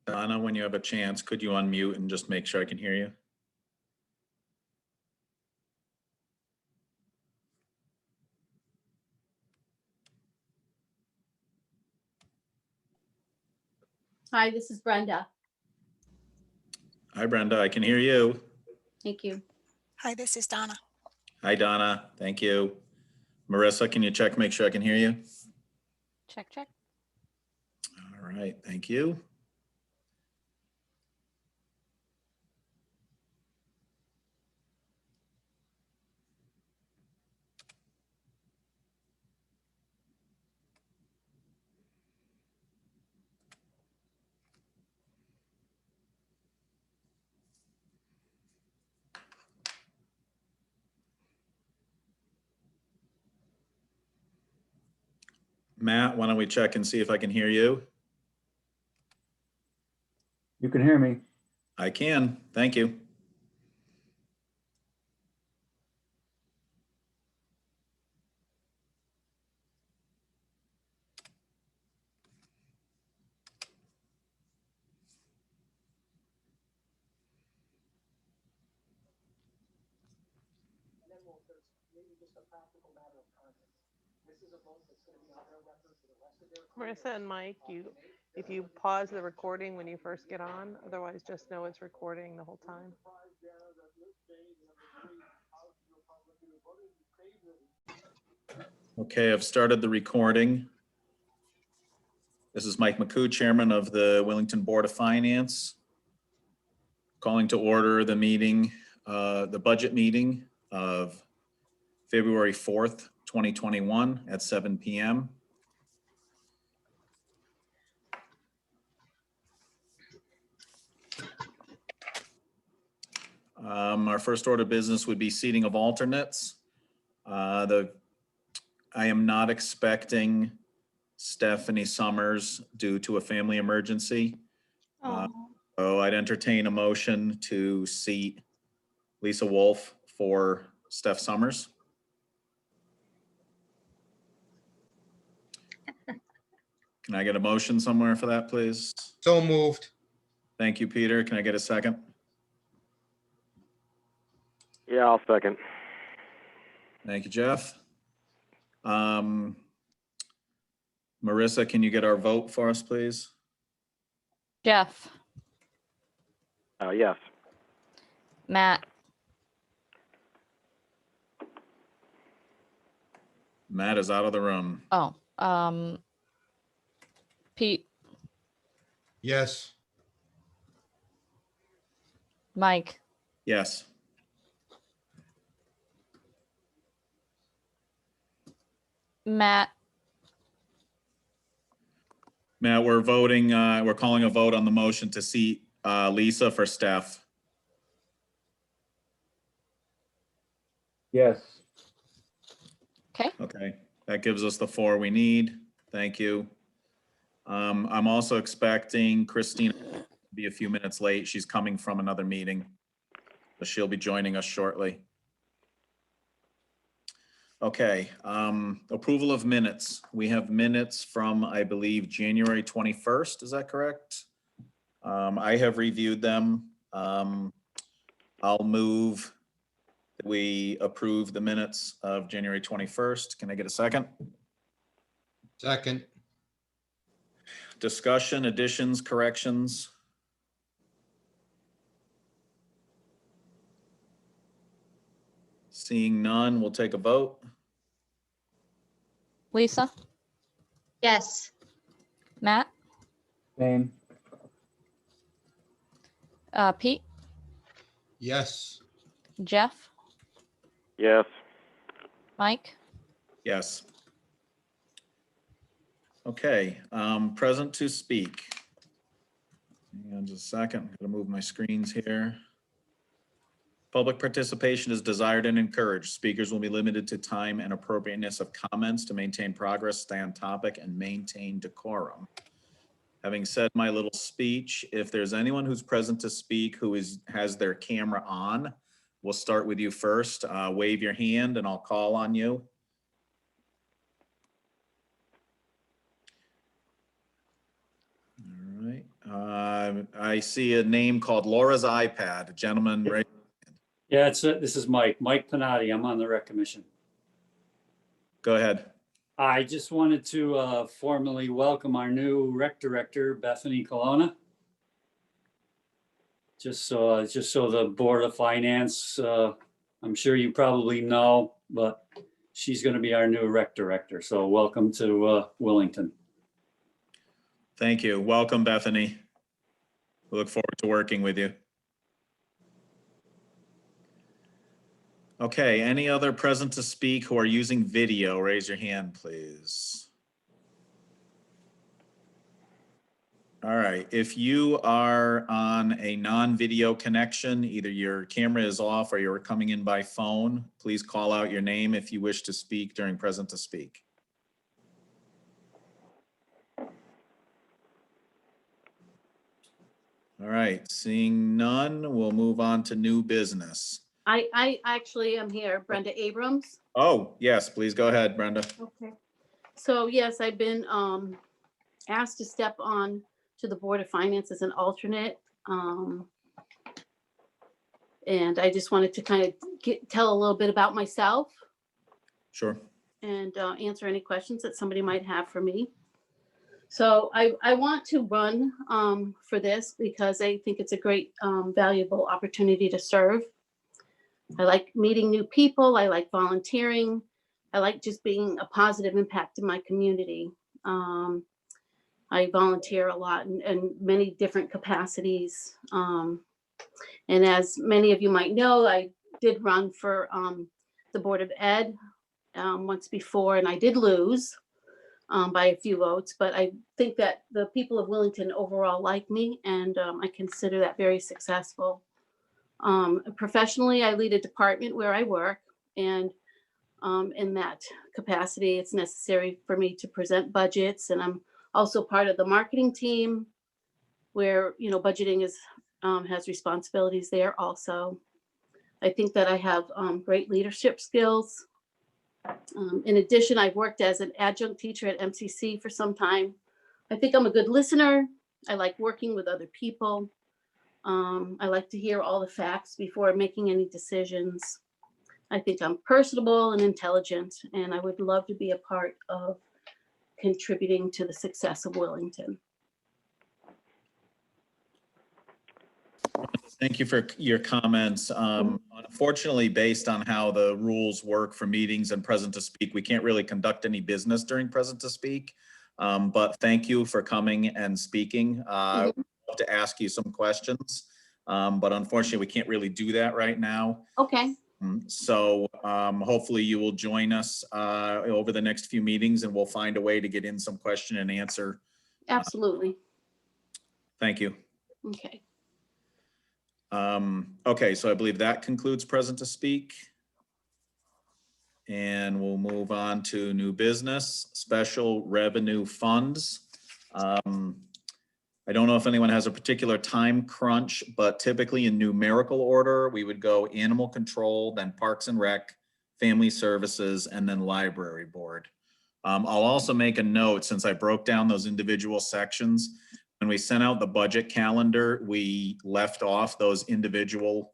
Donna, when you have a chance, could you unmute and just make sure I can hear you? Hi, this is Brenda. Hi, Brenda, I can hear you. Thank you. Hi, this is Donna. Hi, Donna, thank you. Marissa, can you check, make sure I can hear you? Check, check. All right, thank you. Matt, why don't we check and see if I can hear you? You can hear me. I can, thank you. Marissa and Mike, if you pause the recording when you first get on, otherwise just know it's recording the whole time. Okay, I've started the recording. This is Mike McCoo, Chairman of the Wellington Board of Finance. Calling to order the meeting, the budget meeting of February 4th, 2021 at 7 p.m. Our first order of business would be seating of alternates. I am not expecting Stephanie Summers due to a family emergency. So I'd entertain a motion to seat Lisa Wolf for Steph Summers. Can I get a motion somewhere for that, please? So moved. Thank you, Peter. Can I get a second? Yeah, I'll second. Thank you, Jeff. Marissa, can you get our vote for us, please? Jeff, Yes. Matt, Matt is out of the room. Pete, Yes. Mike, Yes. Matt, Matt, we're voting, we're calling a vote on the motion to seat Lisa for Steph. Yes. okay. Okay, that gives us the 4 we need. Thank you. I'm also expecting Christina to be a few minutes late. She's coming from another meeting, so she'll be joining us shortly. Okay, approval of minutes. We have minutes from, I believe, January 21st. Is that correct? I have reviewed them. I'll move that we approve the minutes of January 21st. Can I get a second? Second. Discussion, additions, corrections? Seeing none, we'll take a vote. Lisa, Yes. Matt, Same. Pete, Yes. Jeff, Yes. Mike, Yes. Okay, present to speak. Hang on just a second, I'm gonna move my screens here. Public participation is desired and encouraged. Speakers will be limited to time and appropriateness of comments to maintain progress, stay on topic, and maintain decorum. Having said my little speech, if there's anyone who's present to speak who has their camera on, we'll start with you first. Wave your hand and I'll call on you. All right. I see a name called Laura's iPad. Gentlemen, right? Yeah, this is Mike Pinotti. I'm on the rec commission. Go ahead. I just wanted to formally welcome our new rec director, Bethany Colonna. Just so the Board of Finance, I'm sure you probably know, but she's going to be our new rec director. So welcome to Willington. Thank you. Welcome, Bethany. We look forward to working with you. Okay, any other present to speak who are using video, raise your hand, please. All right, if you are on a non-video connection, either your camera is off or you're coming in by phone, please call out your name if you wish to speak during present to speak. All right, seeing none, we'll move on to new business. I actually am here, Brenda Abrams. Oh, yes, please go ahead, Brenda. Okay. So yes, I've been asked to step on to the Board of Finance as an alternate. And I just wanted to kind of tell a little bit about myself Sure. and answer any questions that somebody might have for me. So I want to run for this because I think it's a great valuable opportunity to serve. I like meeting new people. I like volunteering. I like just being a positive impact in my community. I volunteer a lot in many different capacities. And as many of you might know, I did run for the Board of Ed once before, and I did lose by a few votes, but I think that the people of Willington overall like me, and I consider that very successful. Professionally, I lead a department where I work, and in that capacity, it's necessary for me to present budgets, and I'm also part of the marketing team where, you know, budgeting is has responsibilities there also. I think that I have great leadership skills. In addition, I've worked as an adjunct teacher at MCC for some time. I think I'm a good listener. I like working with other people. I like to hear all the facts before making any decisions. I think I'm personable and intelligent, and I would love to be a part of contributing to the success of Willington. Thank you for your comments. Unfortunately, based on how the rules work for meetings and present to speak, we can't really conduct any business during present to speak. But thank you for coming and speaking. I'd love to ask you some questions, but unfortunately, we can't really do that right now. Okay, So hopefully you will join us over the next few meetings, and we'll find a way to get in some question and answer. absolutely. Thank you. Okay. Okay, so I believe that concludes present to speak. And we'll move on to new business, special revenue funds. I don't know if anyone has a particular time crunch, but typically in numerical order, we would go animal control, then Parks and Rec, Family Services, and then Library Board. I'll also make a note, since I broke down those individual sections. When we sent out the budget calendar, we left off those individual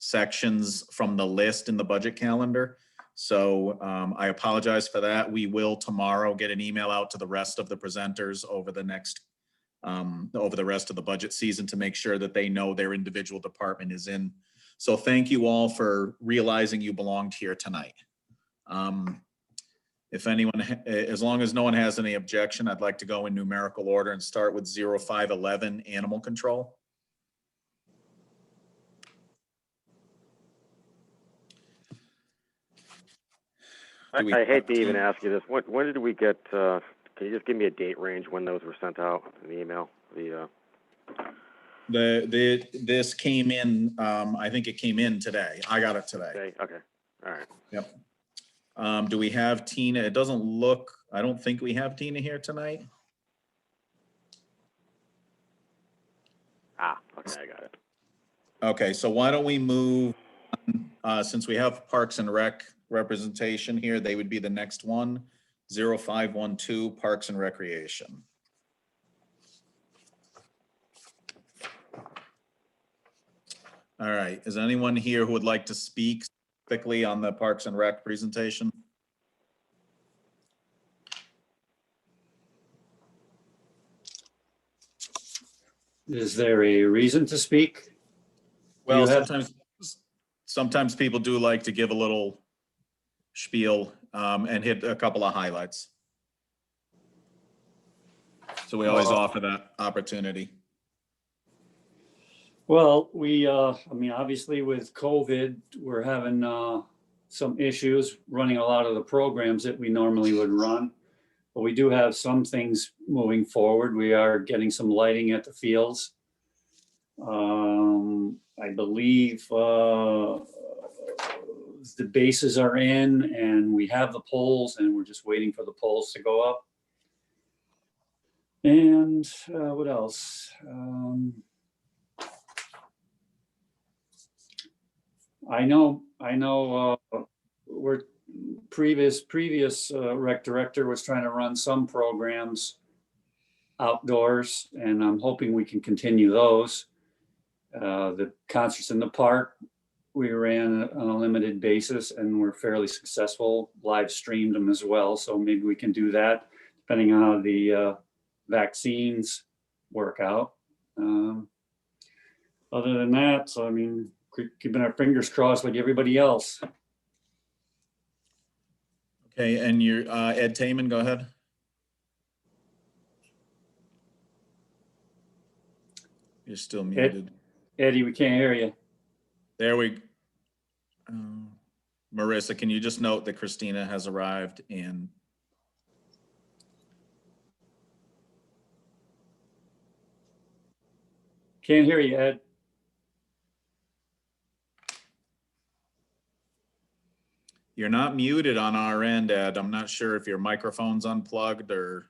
sections from the list in the budget calendar. So I apologize for that. We will tomorrow get an email out to the rest of the presenters over the next, over the rest of the budget season to make sure that they know their individual department is in. So thank you all for realizing you belonged here tonight. If anyone, as long as no one has any objection, I'd like to go in numerical order and start with 0511 animal control. Do we- I hate to even ask you this. When did we get, can you just give me a date range when those were sent out in the email? This came in, I think it came in today. I got it today. Okay, all right. Yep. Do we have Tina? It doesn't look, I don't think we have Tina here tonight. Okay, I got it. Okay, so why don't we move, since we have Parks and Rec representation here, they would be the next one, 0512 Parks and Recreation. All right, is anyone here who would like to speak specifically on the Parks and Rec presentation? Is there a reason to speak? Well, you have- sometimes people do like to give a little spiel and hit a couple of highlights. So we always offer that opportunity. Well, I mean, obviously with COVID, we're having some issues running a lot of the programs that we normally would run. But we do have some things moving forward. We are getting some lighting at the fields. I believe the bases are in and we have the poles and we're just waiting for the poles to go up. And what else? I know we're previous rec director was trying to run some programs outdoors and I'm hoping we can continue those. The concerts in the park, we ran on a limited basis and we're fairly successful, live streamed them as well. So maybe we can do that depending on how the vaccines work out. Other than that, so I mean, keeping our fingers crossed like everybody else. Okay, and you're Ed Taman, go ahead. You're still muted. Eddie, we can't hear you. There we, Marissa, can you just note that Christina has arrived and Can't hear you, Ed. you're not muted on our end, Ed. I'm not sure if your microphone's unplugged or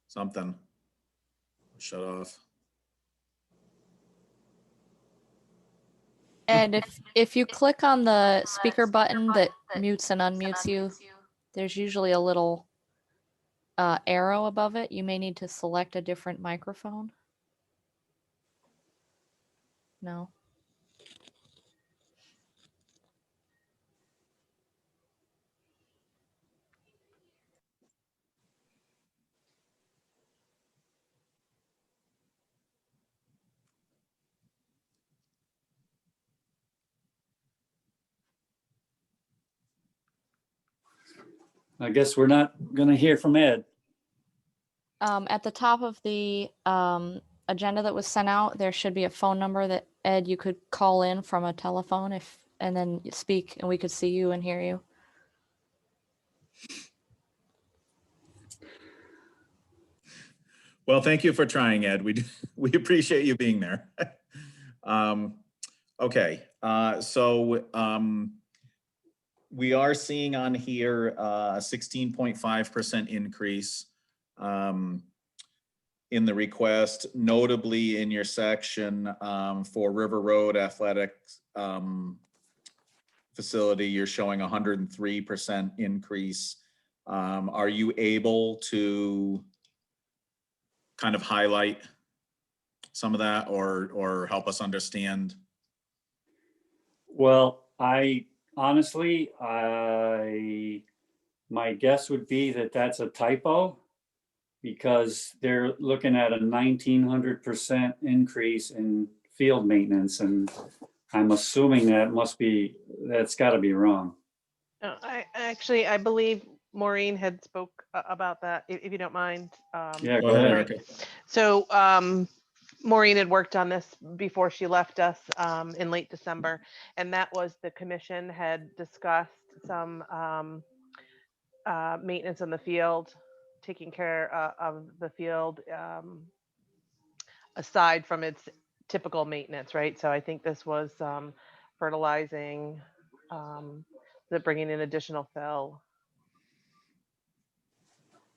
something. Shut off. And if you click on the speaker button that mutes and unmutes you, there's usually a little arrow above it. You may need to select a different microphone. No. I guess we're not gonna hear from Ed. At the top of the agenda that was sent out, there should be a phone number that Ed, you could call in from a telephone and then speak and we could see you and hear you. Well, thank you for trying, Ed. We appreciate you being there. Okay, so we are seeing on here a 16.5% increase in the request, notably in your section for River Road Athletics facility, you're showing 103% increase. Are you able to kind of highlight some of that or help us understand? Well, honestly, my guess would be that that's a typo because they're looking at a 1900% increase in field maintenance. And I'm assuming that's gotta be wrong. No, I believe Maureen had spoke about that, if you don't mind. Yeah, Go go ahead, ahead. Erica. So Maureen had worked on this before she left us in late December, and that was the commission had discussed some maintenance in the field, taking care of the field aside from its typical maintenance, right? So I think this was fertilizing, bringing in additional fill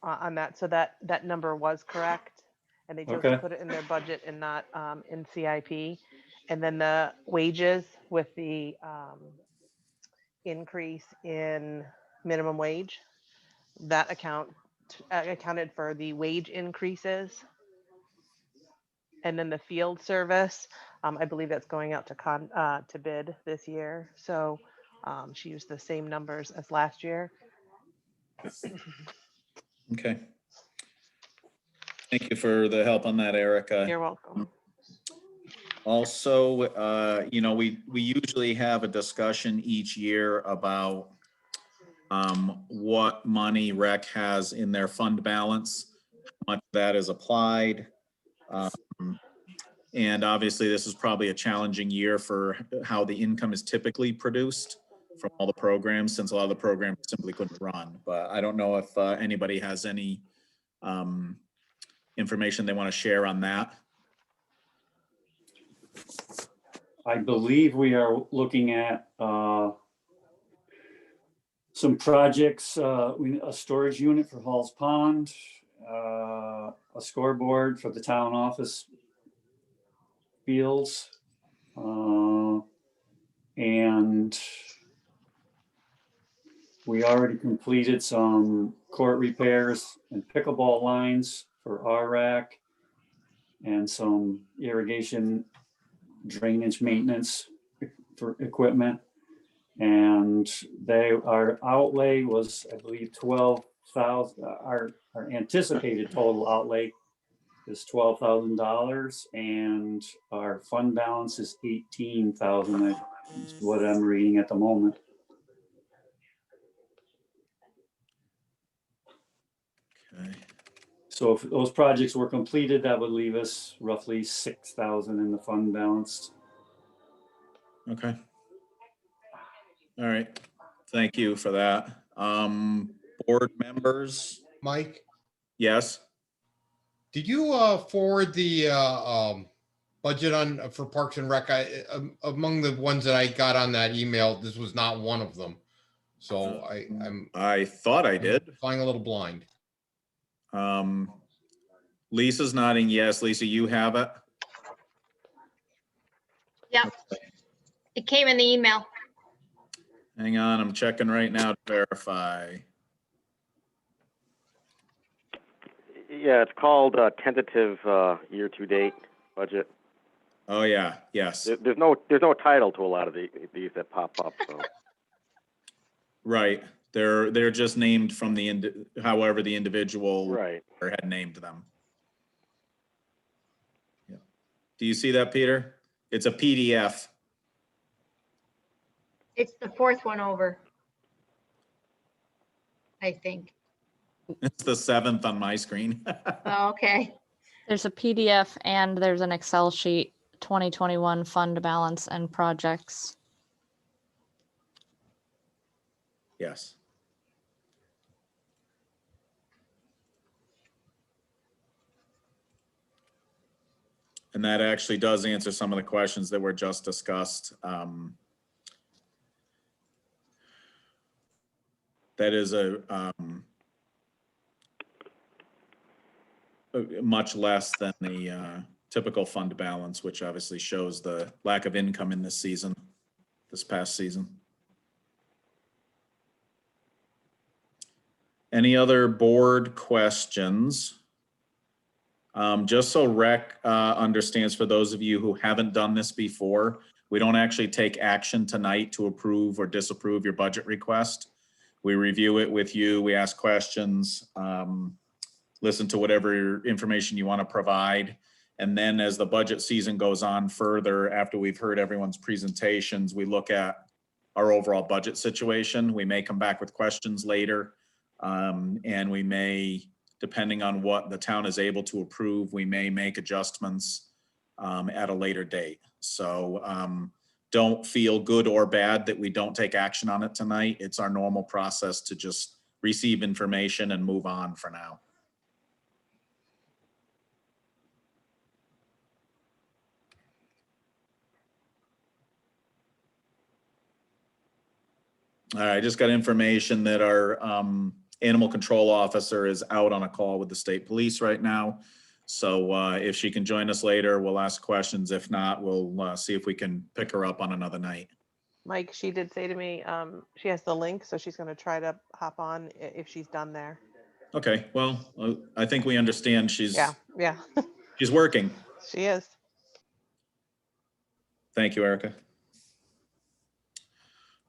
on that. So that number was correct. And they just Okay. put it in their budget and not in CIP. And then the wages with the increase in minimum wage, that accounted for the wage increases. And then the field service, I believe that's going out to bid this year. So she used the same numbers as last year. Okay. Thank you for the help on that, Erica. You're welcome. Also, we usually have a discussion each year about what money rec has in their fund balance, how much that is applied. And obviously, this is probably a challenging year for how the income is typically produced from all the programs, since a lot of the programs simply couldn't run. But I don't know if anybody has any information they want to share on that. I believe we are looking at some projects, a storage unit for Halls Pond, a scoreboard for the town office fields, and we already completed some court repairs and pickleball lines for RRAC and some irrigation drainage maintenance for equipment. And our outlay was, I believe, 12,000. Our anticipated total outlay is $12,000, and our fund balance is 18,000. Is what I'm reading at the moment. Okay. So if those projects were completed, that would leave us roughly 6,000 in the fund balance. Okay. All right. Thank you for that. Board members, Mike, yes? did you forward the budget for Parks and Rec? Among the ones that I got on that email, this was not one of them. So I'm I thought I did. flying a little blind. Lisa's nodding yes. Lisa, you have it? Yep. It came in the email. Hang on, I'm checking right now to verify. Yeah, it's called tentative year-to-date budget. Oh, yeah, yes. There's no title to a lot of these that pop up. So. Right. They're just named from however the individual Right. had named them. Yeah. Do you see that, Peter? It's a PDF. It's the fourth one over, I think. It's the 7th on my screen. Oh, okay. There's a PDF and there's an Excel sheet, 2021 fund balance and projects. Yes. And that actually does answer some of the questions that were just discussed. That is much less than the typical fund balance, which obviously shows the lack of income in this past season. Any other board questions? Just so rec understands, for those of you who haven't done this before, we don't actually take action tonight to approve or disapprove your budget request. We review it with you, we ask questions, listen to whatever information you want to provide. And then as the budget season goes on further, after we've heard everyone's presentations, we look at our overall budget situation. We may come back with questions later, and we may, depending on what the town is able to approve, we may make adjustments at a later date. So don't feel good or bad that we don't take action on it tonight. It's our normal process to just receive information and move on for now. All right, I just got information that our animal control officer is out on a call with the state police right now. So if she can join us later, we'll ask questions. If not, we'll see if we can pick her up on another night. Mike, she did say to me, she has the link, so she's going to try to hop on if she's done there. Okay, well, I think we understand she's Yeah. she's working. She is. Thank you, Erica.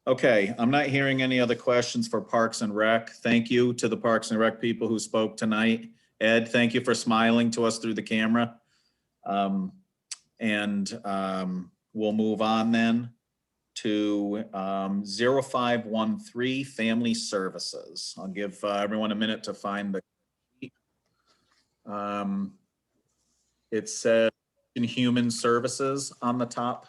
Okay, I'm not hearing any other questions for Parks and Rec. Thank you to the Parks and Rec people who spoke tonight. Ed, thank you for smiling to us through the camera. We'll move on then to 0513 Family Services. I'll give everyone a minute to find the it says in Human Services on the top.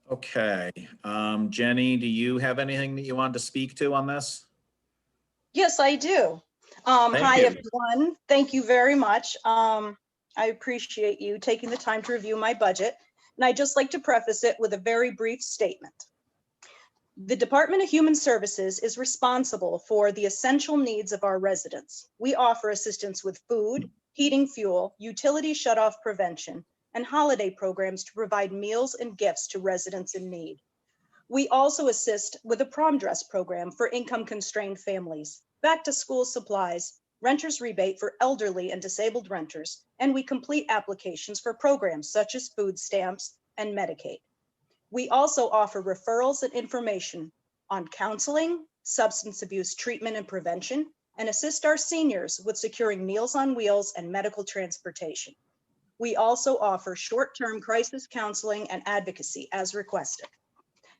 Okay, Jenny, do you have anything that you wanted to speak to on this? Yes, I do. Thank Hi, you. everyone. Thank you very much. I appreciate you taking the time to review my budget. And I'd just like to preface it with a very brief statement. The Department of Human Services is responsible for the essential needs of our residents. We offer assistance with food, heating, fuel, utility shutoff prevention, and holiday programs to provide meals and gifts to residents in need. We also assist with a prom dress program for income-constrained families, back-to-school supplies, renter's rebate for elderly and disabled renters, and we complete applications for programs such as food stamps and Medicaid. We also offer referrals and information on counseling, substance abuse treatment and prevention, and assist our seniors with securing Meals on Wheels and medical transportation. We also offer short-term crisis counseling and advocacy as requested.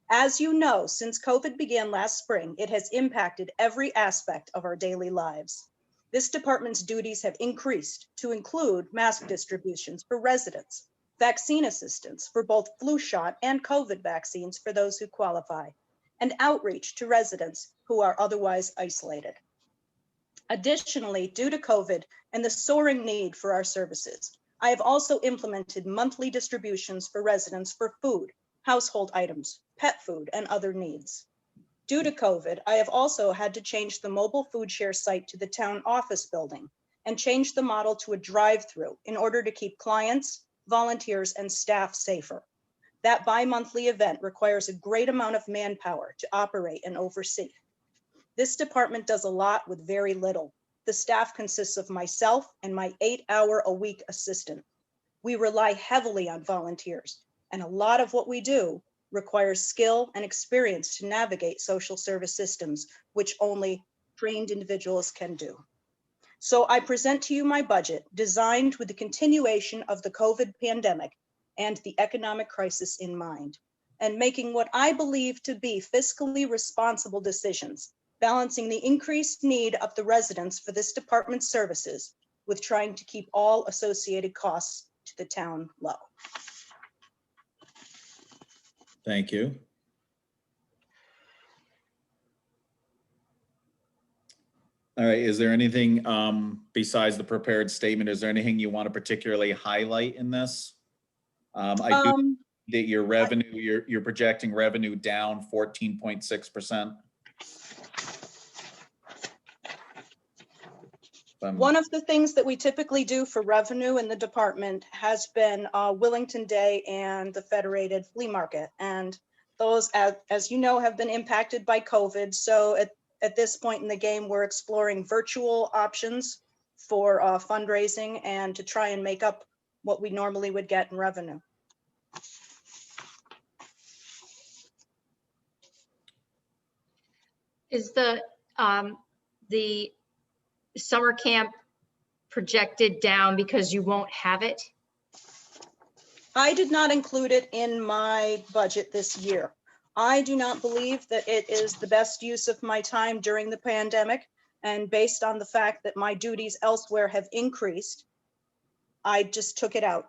As you know, since COVID began last spring, it has impacted every aspect of our daily lives. This department's duties have increased to include mask distributions for residents, vaccine assistance for both flu shot and COVID vaccines for those who qualify, and outreach to residents who are otherwise isolated. Additionally, due to COVID and the soaring need for our services, I have also implemented monthly distributions for residents for food, household items, pet food, and other needs. Due to COVID, I have also had to change the mobile food share site to the town office building and change the model to a drive-through in order to keep clients, volunteers, and staff safer. That bi-monthly event requires a great amount of manpower to operate and oversee. This department does a lot with very little. The staff consists of myself and my 8-hour-a-week assistant. We rely heavily on volunteers, and a lot of what we do requires skill and experience to navigate social service systems, which only trained individuals can do. So I present to you my budget designed with the continuation of the COVID pandemic and the economic crisis in mind, and making what I believe to be fiscally responsible decisions, balancing the increased need of the residents for this department's services with trying to keep all associated costs to the town low. Thank you. All right, is there anything besides the prepared statement? Is there anything you want to particularly highlight in this? I do that your revenue, you're projecting revenue down 14.6%. One of the things that we typically do for revenue in the department has been Willington Day and the Federated Flea Market. And those, as you know, have been impacted by COVID. So at this point in the game, we're exploring virtual options for fundraising and to try and make up what we normally would get in revenue. Is the summer camp projected down because you won't have it? I did not include it in my budget this year. I do not believe that it is the best use of my time during the pandemic. And based on the fact that my duties elsewhere have increased, I just took it out.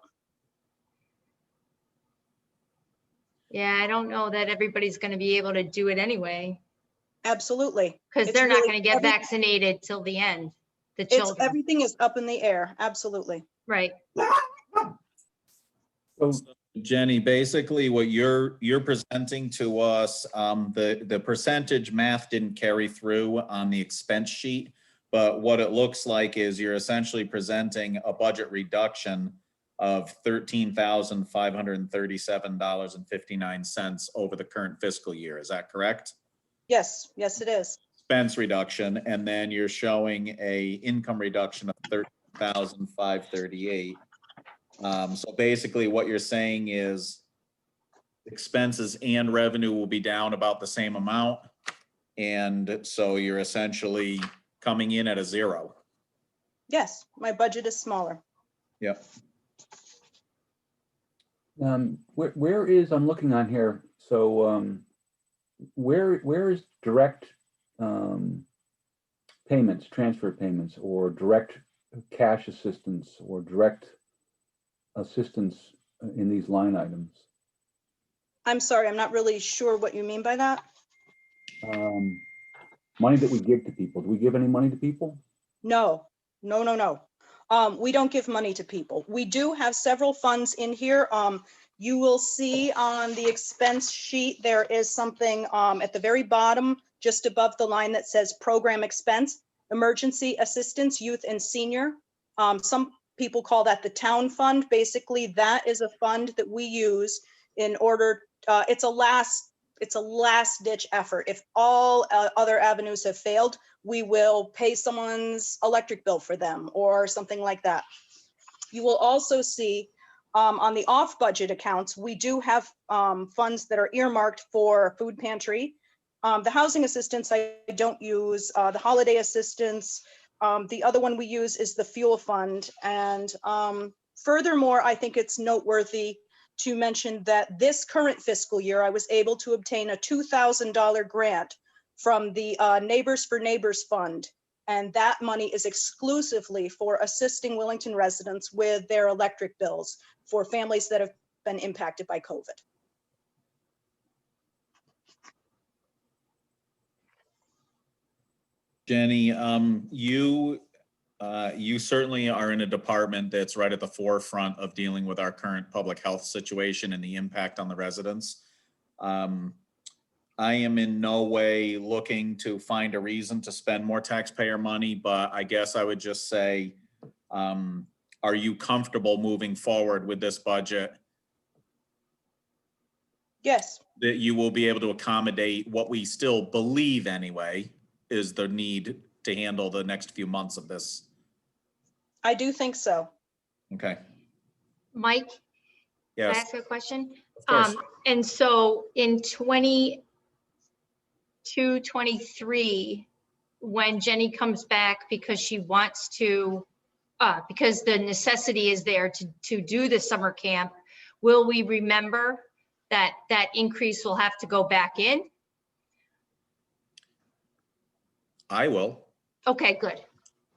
Yeah, I don't know that everybody's going to be able to do it anyway, Absolutely. because It's they're not really going to get every- vaccinated till the end, the children. Everything is up in the air. Absolutely. Right. So Jenny, basically what you're presenting to us, the percentage math didn't carry through on the expense sheet, but what it looks like is you're essentially presenting a budget reduction of $13,537.59 over the current fiscal year. Is that correct? Yes, yes, it is. Expense reduction, and then you're showing a income reduction of 13,538. So basically what you're saying is expenses and revenue will be down about the same amount. And so you're essentially coming in at a zero. Yes, my budget is smaller. Yep. Where is, I'm looking on here, so where is direct payments, transfer payments, or direct cash assistance, or direct assistance in these line items? I'm sorry, I'm not really sure what you mean by that. Money that we give to people. Do we give any money to people? No, no, no, no. We don't give money to people. We do have several funds in here. You will see on the expense sheet, there is something at the very bottom, just above the line that says program expense, emergency assistance, youth and senior. Some people call that the town fund. Basically, that is a fund that we use in order, it's a last ditch effort. If all other avenues have failed, we will pay someone's electric bill for them or something like that. You will also see on the off budget accounts, we do have funds that are earmarked for food pantry. The housing assistance I don't use, the holiday assistance. The other one we use is the fuel fund. And furthermore, I think it's noteworthy to mention that this current fiscal year, I was able to obtain a $2,000 grant from the Neighbors for Neighbors Fund. And that money is exclusively for assisting Wellington residents with their electric bills for families that have been impacted by COVID. Jenny, you certainly are in a department that's right at the forefront of dealing with our current public health situation and the impact on the residents. I am in no way looking to find a reason to spend more taxpayer money, but I guess I would just say, are you comfortable moving forward with this budget? Yes, That you will be able to accommodate what we still believe anyway is the need to handle the next few months of this. I do think so. Okay. Mike, can I Yes. ask a question? Of course. And so in 22-23, when Jenny comes back because she wants to, because the necessity is there to do the summer camp, will we remember that that increase will have to go back in? I will. Okay, good.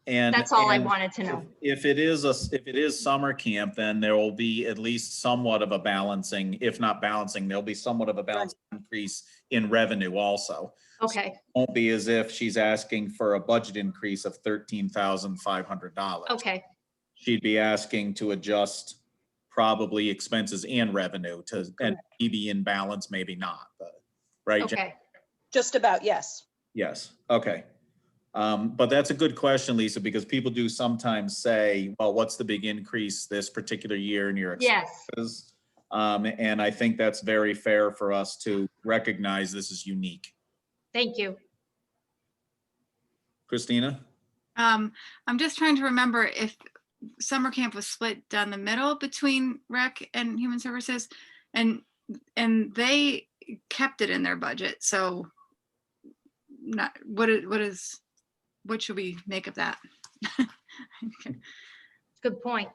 And That's all I and wanted to know. If it is summer camp, then there will be at least somewhat of a balancing, if not balancing, there'll be somewhat of a balancing increase in revenue also. Okay, Won't be as if she's asking for a budget increase of $13,500. okay, She'd be asking to adjust probably expenses and revenue to, and maybe in balance, maybe not, but, right? Jen? okay. Just about, yes. Yes, okay. But that's a good question, Lisa, because people do sometimes say, well, what's the big increase this particular year in your expenses? Yes, And I think that's very fair for us to recognize this is unique. thank you. Christina? I'm just trying to remember if summer camp was split down the middle between rec and human services, and they kept it in their budget. So not what should we make of that? Good point.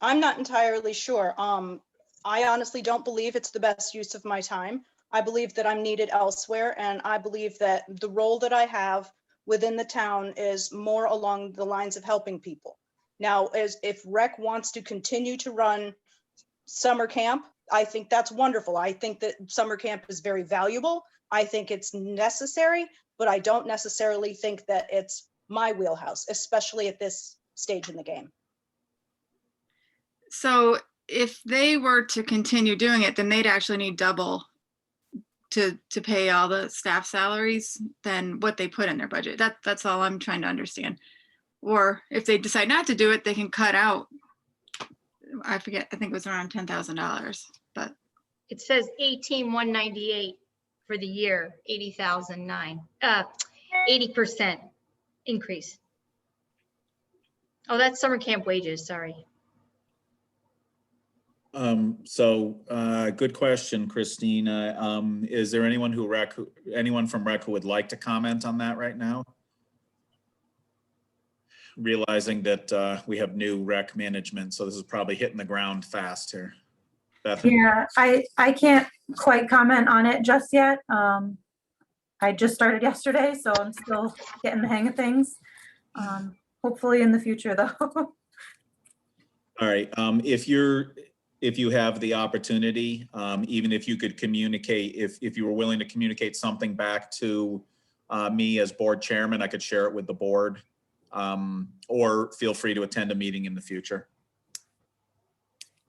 I'm not entirely sure. I honestly don't believe it's the best use of my time. I believe that I'm needed elsewhere, and I believe that the role that I have within the town is more along the lines of helping people. Now, if rec wants to continue to run summer camp, I think that's wonderful. I think that summer camp is very valuable. I think it's necessary, but I don't necessarily think that it's my wheelhouse, especially at this stage in the game. So if they were to continue doing it, then they'd actually need double to pay all the staff salaries than what they put in their budget. That's all I'm trying to understand. Or if they decide not to do it, they can cut out. I forget, I think it was around $10,000, but It says 18,198 for the year, 80,009, 80% increase. Oh, that's summer camp wages, sorry. Good question, Christina. Is there anyone anyone from rec who would like to comment on that right now? Realizing that we have new rec management, so this is probably hitting the ground fast here. Bethany? Yeah, I can't quite comment on it just yet. I just started yesterday, so I'm still getting the hang of things. Hopefully in the future though. All right, if you have the opportunity, even if you could communicate, if you were willing to communicate something back to me as board chairman, I could share it with the board, or feel free to attend a meeting in the future.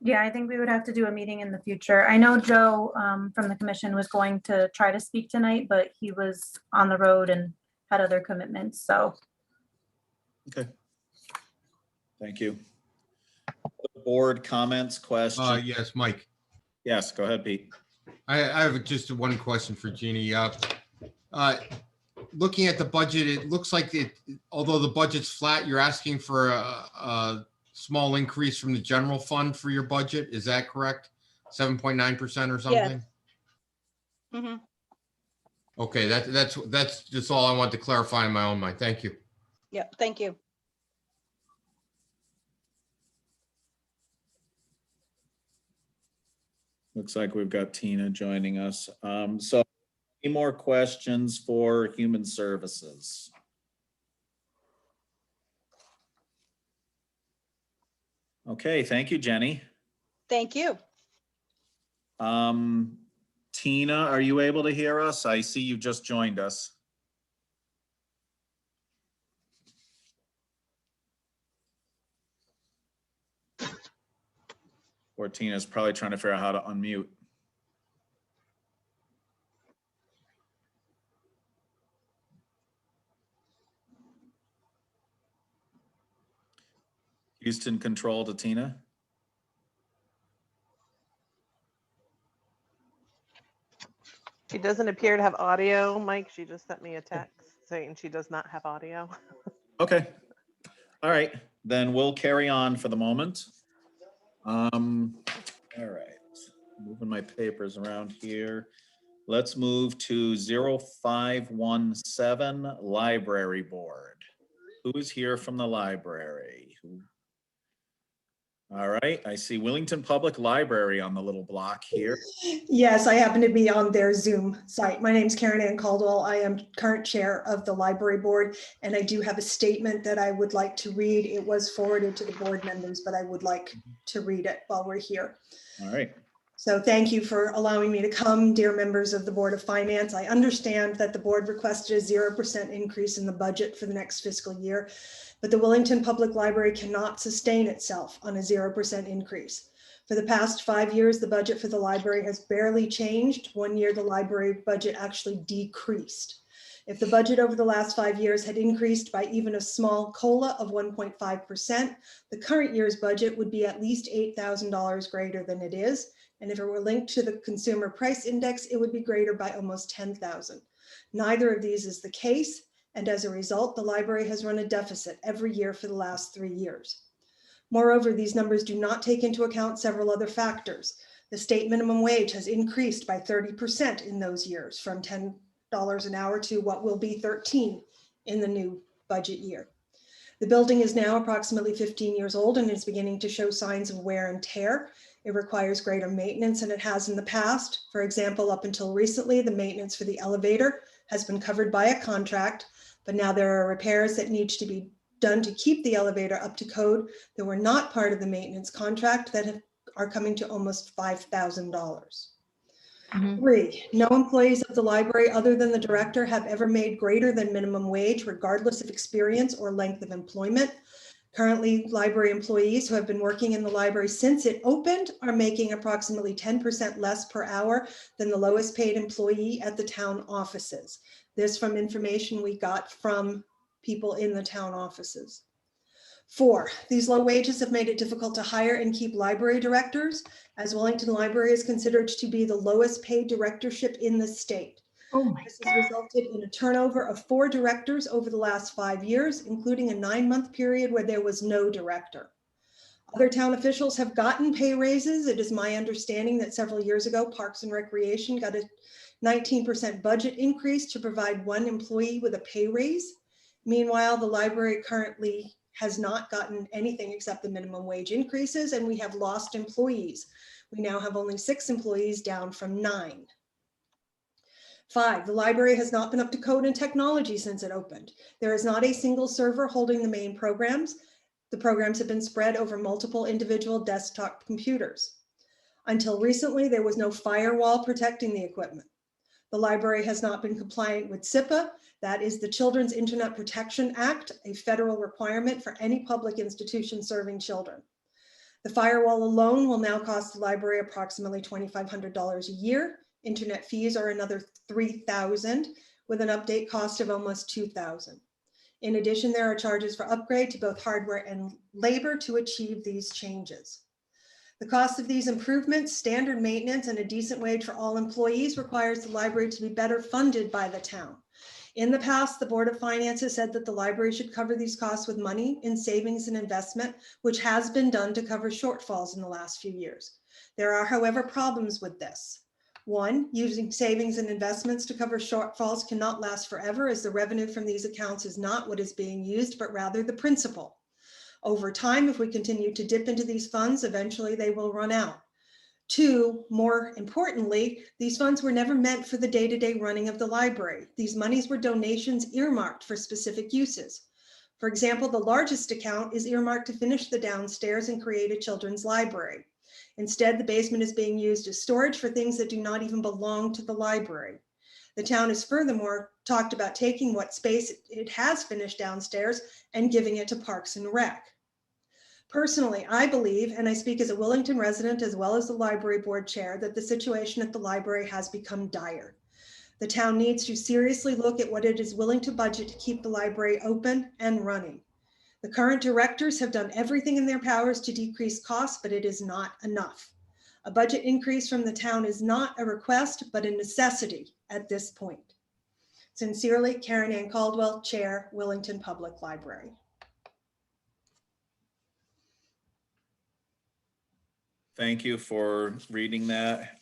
Yeah, I think we would have to do a meeting in the future. I know Joe from the commission was going to try to speak tonight, but he was on the road and had other commitments, so. Okay. Thank you. Board comments, questions? Yes, Mike. Yes, go ahead, Pete. I have just one question for Jeannie. Looking at the budget, it looks like although the budget's flat, you're asking for a small increase from the general fund for your budget. Is that correct? 7.9% or something? Mhm. Okay, that's just all I want to clarify in my own mind. Thank you. Yep, thank you. Looks like we've got Tina joining us. So any more questions for Human Services? Okay, thank you, Jenny. Thank you. Tina, are you able to hear us? I see you just joined us. Or Tina's probably trying to figure out how to unmute. Houston control to Tina. She doesn't appear to have audio, Mike. She just sent me a text saying she does not have audio. Okay. All right, then we'll carry on for the moment. All right, moving my papers around here. Let's move to 0517 Library Board. Who is here from the library? All right, I see Willington Public Library on the little block here. Yes, I happen to be on their Zoom site. My name is Karen Ann Caldwell. I am current chair of the library board, and I do have a statement that I would like to read. It was forwarded to the board members, but I would like to read it while we're here. All right. So thank you for allowing me to come, dear members of the Board of Finance. I understand that the board requested a 0% increase in the budget for the next fiscal year, but the Willington Public Library cannot sustain itself on a 0% increase. For the past 5 years, the budget for the library has barely changed. 1 year, the library budget actually decreased. If the budget over the last 5 years had increased by even a small COLA of 1.5%, the current year's budget would be at least $8,000 greater than it is. And if it were linked to the consumer price index, it would be greater by almost 10,000. Neither of these is the case. And as a result, the library has run a deficit every year for the last 3 years. Moreover, these numbers do not take into account several other factors. The state minimum wage has increased by 30% in those years, from $10 an hour to what will be $13 in the new budget year. The building is now approximately 15 years old and is beginning to show signs of wear and tear. It requires greater maintenance than it has in the past. For example, up until recently, the maintenance for the elevator has been covered by a contract, but now there are repairs that need to be done to keep the elevator up to code that were not part of the maintenance contract that are coming to almost $5,000. 3, no employees of the library other than the director have ever made greater than minimum wage, regardless of experience or length of employment. Currently, library employees who have been working in the library since it opened are making approximately 10% less per hour than the lowest paid employee at the town offices. This from information we got from people in the town offices. 4, these low wages have made it difficult to hire and keep library directors, as Wellington Library is considered to be the lowest paid directorship in the state. Oh my This has resulted in a turnover of 4 directors over the last 5 years, including a 9-month period where there was no director. Other town officials have gotten pay raises. It is my understanding that several years ago, Parks and Recreation got a 19% budget increase to provide 1 employee with a pay raise. Meanwhile, the library currently has not gotten anything except the minimum wage increases, and we have lost employees. We now have only 6 employees, down from 9. 5, the library has not been up to code in technology since it opened. There is not a single server holding the main programs. The programs have been spread over multiple individual desktop computers. Until recently, there was no firewall protecting the equipment. The library has not been compliant with CIPA, that is the Children's Internet Protection Act, a federal requirement for any public institution serving children. The firewall alone will now cost the library approximately $2,500 a year. Internet fees are another $3,000, with an update cost of almost $2,000. In addition, there are charges for upgrade to both hardware and labor to achieve these changes. The cost of these improvements, standard maintenance, and a decent wage for all employees requires the library to be better funded by the town. In the past, the Board of Finance has said that the library should cover these costs with money in savings and investment, which has been done to cover shortfalls in the last few years. There are, however, problems with this. 1, using savings and investments to cover shortfalls cannot last forever, as the revenue from these accounts is not what is being used, but rather the principal. Over time, if we continue to dip into these funds, eventually they will run out. 2, more importantly, these funds were never meant for the day-to-day running of the library. These monies were donations earmarked for specific uses. For example, the largest account is earmarked to finish the downstairs and create a children's library. Instead, the basement is being used as storage for things that do not even belong to the library. The town has furthermore talked about taking what space it has finished downstairs and giving it to Parks and Rec. Personally, I believe, and I speak as a Wellington resident as well as the library board chair, that the situation at the library has become dire. The town needs to seriously look at what it is willing to budget to keep the library open and running. The current directors have done everything in their powers to decrease costs, but it is not enough. A budget increase from the town is not a request, but a necessity at this point. Sincerely, Karen Ann Caldwell, Chair, Wellington Public Library. Thank you for reading that.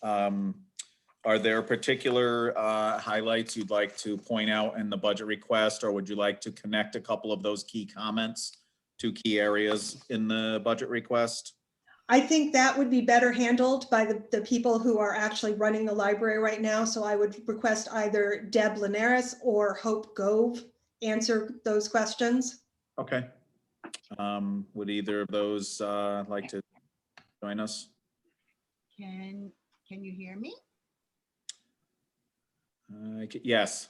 Are there particular highlights you'd like to point out in the budget request, or would you like to connect a couple of those key comments to key areas in the budget request? I think that would be better handled by the people who are actually running the library right now. So I would request either Deb Linares or Hope Gove answer those questions. Okay. Would either of those like to join us? Can you hear me? Yes.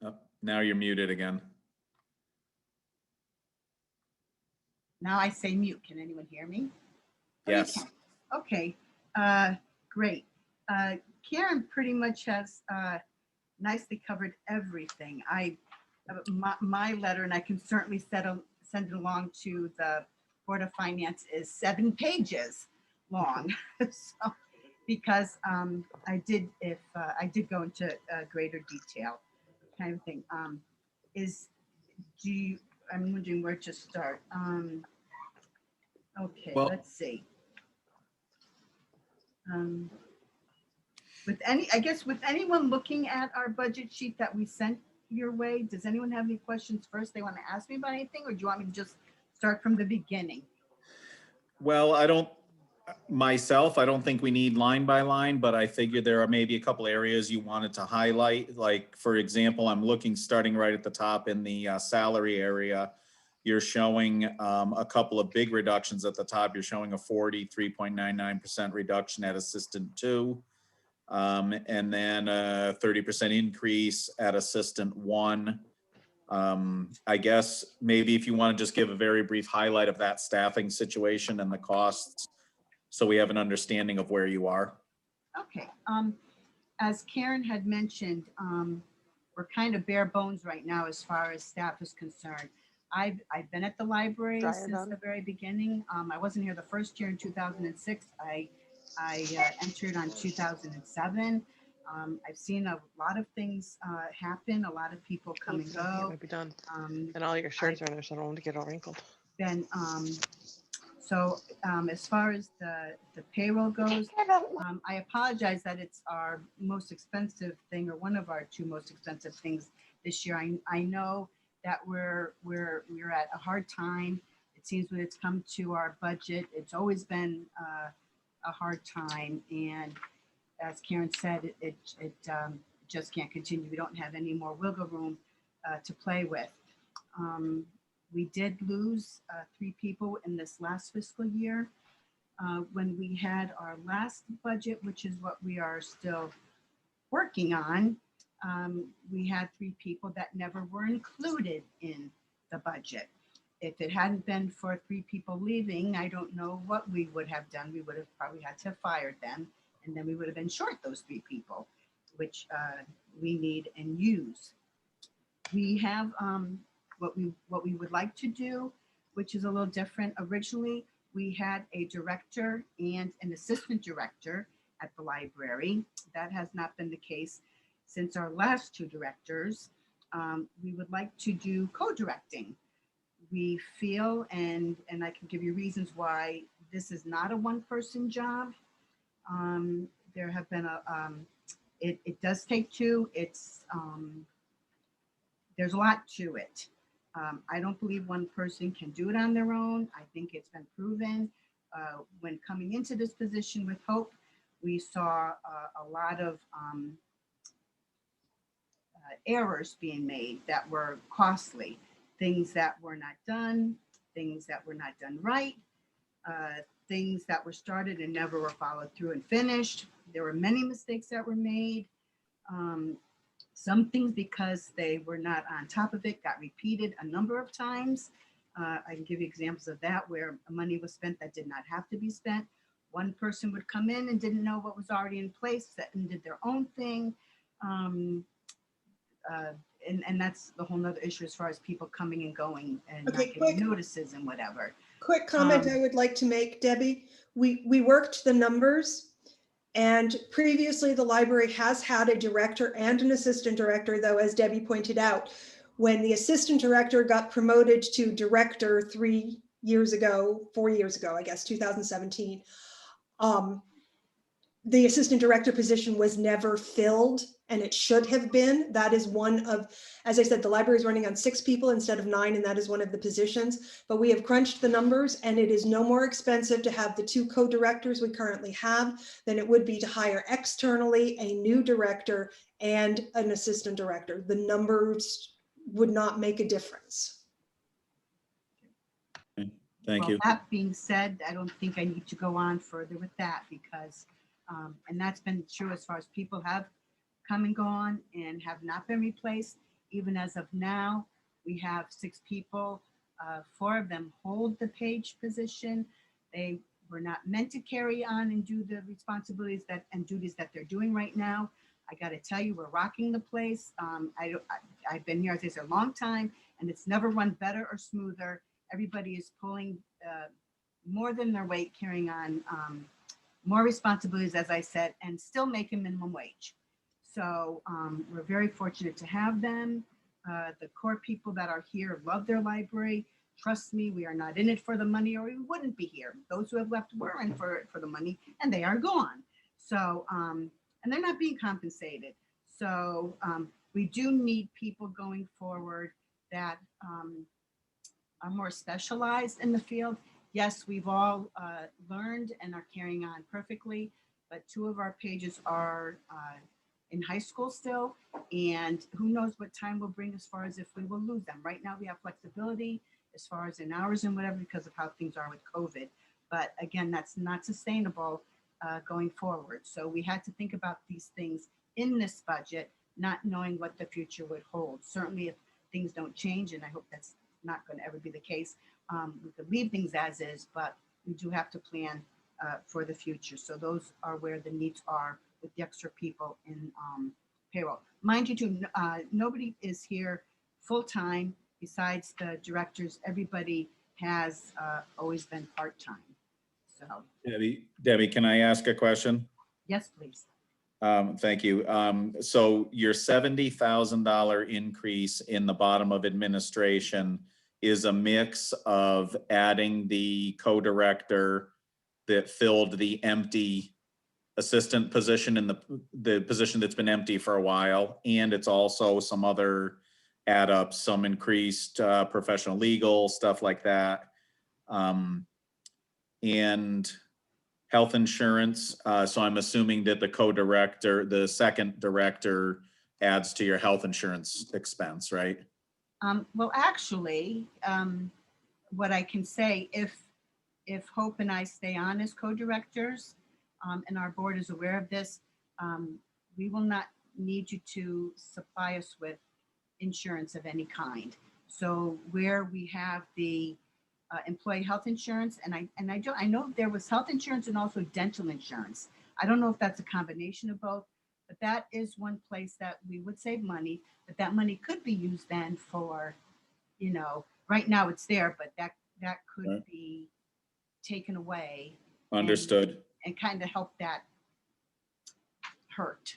Oh, now you're muted again. Now I say mute. Can anyone hear me? Yes. Okay, great. Karen pretty much has nicely covered everything. My letter, and I can certainly send it along to the Board of Finance, is 7 pages long. So, because I did go into greater detail, kind of thing. I'm wondering where to start. Okay, well, let's see. With anyone looking at our budget sheet that we sent your way, does anyone have any questions first they want to ask me about anything, or do you want me to just start from the beginning? Well, I don't think we need line by line, but I figure there are maybe a couple areas you wanted to highlight. Like, for example, I'm looking starting right at the top in the salary area. You're showing a couple of big reductions at the top. You're showing a 43.99% reduction at Assistant 2, and then a 30% increase at Assistant 1. I guess maybe if you want to just give a very brief highlight of that staffing situation and the costs, so we have an understanding of where you are. Okay. As Karen had mentioned, we're kind of bare bones right now as far as staff is concerned. I've been at the library Dry it since on. the very beginning. I wasn't here the first year in 2006. I entered on 2007. I've seen a lot of things happen, a lot of people come and It go. might be done. Um, And all your shirts are in there, so I don't want to get all wrinkled. Been, as far as the payroll goes, I apologize that it's our most expensive thing, or one of our two most expensive things this year. I know that we're at a hard time. It seems when it's come to our budget, it's always been a hard time. And as Karen said, it just can't continue. We don't have any more wiggle room to play with. We did lose 3 people in this last fiscal year. When we had our last budget, which is what we are still working on, we had 3 people that never were included in the budget. If it hadn't been for 3 people leaving, I don't know what we would have done. We would have probably had to have fired them, and then we would have been short those 3 people, which we need and use. We have what we would like to do, which is a little different. Originally, we had a director and an assistant director at the library. That has not been the case since our last 2 directors. We would like to do co-directing. We feel, and I can give you reasons why this is not a one-person job. There have been it does take 2. There's a lot to it. I don't believe one person can do it on their own. I think it's been proven. When coming into this position with Hope, we saw a lot of errors being made that were costly, things that were not done, things that were not done right, things that were started and never were followed through and finished. There were many mistakes that were made. Some things, because they were not on top of it, got repeated a number of times. I can give you examples of that where money was spent that did not have to be spent. One person would come in and didn't know what was already in place and did their own thing. And that's the whole nother issue as far as people coming and going and not getting notices and whatever. Quick comment I would like to make, Debbie. We worked the numbers, and previously the library has had a director and an assistant director, though, as Debbie pointed out, when the assistant director got promoted to director 4 years ago, I guess, 2017, the assistant director position was never filled, and it should have been. That is one of, as I said, the library is running on 6 people instead of 9, and that is one of the positions. But we have crunched the numbers, and it is no more expensive to have the 2 co-directors we currently have than it would be to hire externally a new director and an assistant director. The numbers would not make a difference. Thank you. That being said, I don't think I need to go on further with that because, and that's been true as far as people have come and gone and have not been replaced. Even as of now, we have 6 people. 4 of them hold the page position. They were not meant to carry on and do the responsibilities and duties that they're doing right now. I got to tell you, we're rocking the place. I've been here, as I said, a long time, and it's never run better or smoother. Everybody is pulling more than their weight, carrying on more responsibilities, as I said, and still making minimum wage. So we're very fortunate to have them. The core people that are here love their library. Trust me, we are not in it for the money or we wouldn't be here. Those who have left were in for the money and they are gone. So, and they're not being compensated. So we do need people going forward that are more specialized in the field. Yes, we've all learned and are carrying on perfectly, but 2 of our pages are in high school still, and who knows what time will bring as far as if we will lose them. Right now we have flexibility as far as in hours and whatever because of how things are with COVID. But again, that's not sustainable going forward. So we had to think about these things in this budget, not knowing what the future would hold. Certainly if things don't change, and I hope that's not going to ever be the case, we could leave things as is, but we do have to plan for the future. So those are where the needs are with the extra people in payroll. Mind you, too, nobody is here full-time besides the directors. Everybody has always been part-time. So, Debbie, can I ask a question? yes, please. Thank you. So your $70,000 increase in the bottom of administration is a mix of adding the co-director that filled the empty assistant position in the position that's been empty for a while, and it's also some other add ups, some increased professional legal, stuff like that. And health insurance. So I'm assuming that the co-director, the second director, adds to your health insurance expense, right? Well, actually, what I can say, if Hope and I stay on as co-directors, and our board is aware of this, we will not need you to supply us with insurance of any kind. So where we have the employee health insurance, and I know there was health insurance and also dental insurance. I don't know if that's a combination of both, but that is one place that we would save money, but that money could be used then for, right now it's there, but that could Right. be taken away. Understood. And kind of help that hurt,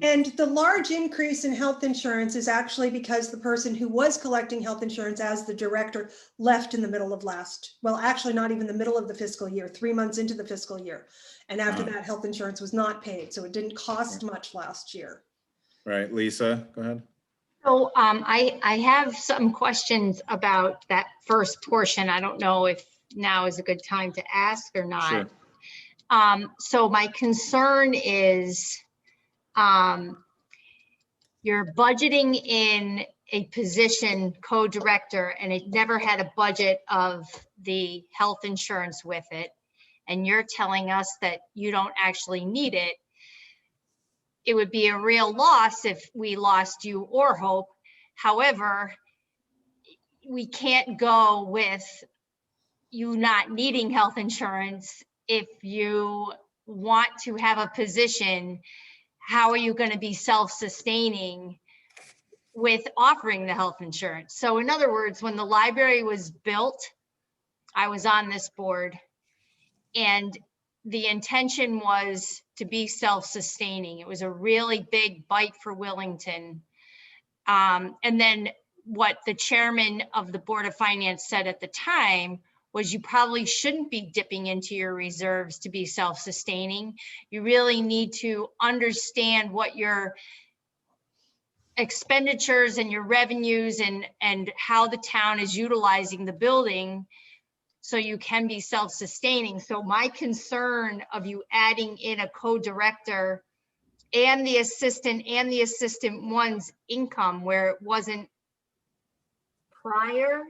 And the large increase in health insurance is actually because the person who was collecting health insurance as the director left in the middle of actually not even the middle of the fiscal year, 3 months into the fiscal year. And after that, health insurance was not paid. So it didn't cost much last year. Right, Lisa, go ahead. So I have some questions about that first portion. I don't know if now is a good time to ask or not. Sure. So my concern is you're budgeting in a position co-director and it never had a budget of the health insurance with it. And you're telling us that you don't actually need it. It would be a real loss if we lost you or Hope. However, we can't go with you not needing health insurance. If you want to have a position, how are you going to be self-sustaining with offering the health insurance? So in other words, when the library was built, I was on this board and the intention was to be self-sustaining. It was a really big bite for Willington. And then what the chairman of the Board of Finance said at the time was you probably shouldn't be dipping into your reserves to be self-sustaining. You really need to understand what your expenditures and your revenues and how the town is utilizing the building so you can be self-sustaining. So my concern of you adding in a co-director and the assistant one's income where it wasn't prior,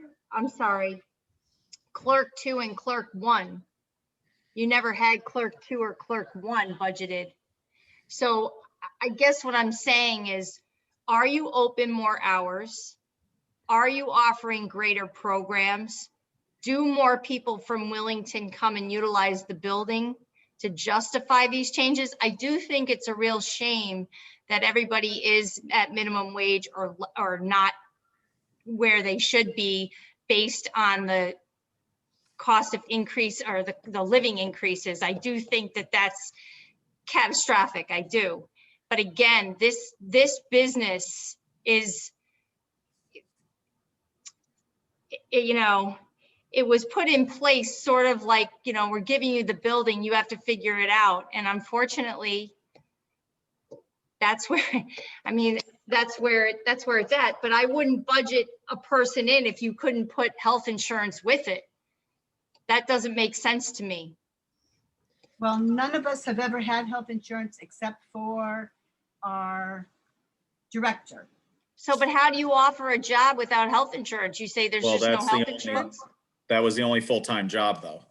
clerk 2 and clerk 1. You never had clerk 2 or clerk 1 budgeted. So I guess what I'm saying is, are you open more hours? Are you offering greater programs? Do more people from Willington come and utilize the building to justify these changes? I do think it's a real shame that everybody is at minimum wage or not where they should be based on the cost of increase or the living increases. I do think that that's catastrophic. I do. But again, this business is, it was put in place sort of like, we're giving you the building, you have to figure it out. And unfortunately, that's where, that's where it's at. But I wouldn't budget a person in if you couldn't put health insurance with it. That doesn't make sense to me. Well, none of us have ever had health insurance except for our director. So, but how do you offer a job without health insurance? You say there's Well, just no that's the health only- insurance? That was the only full-time job though.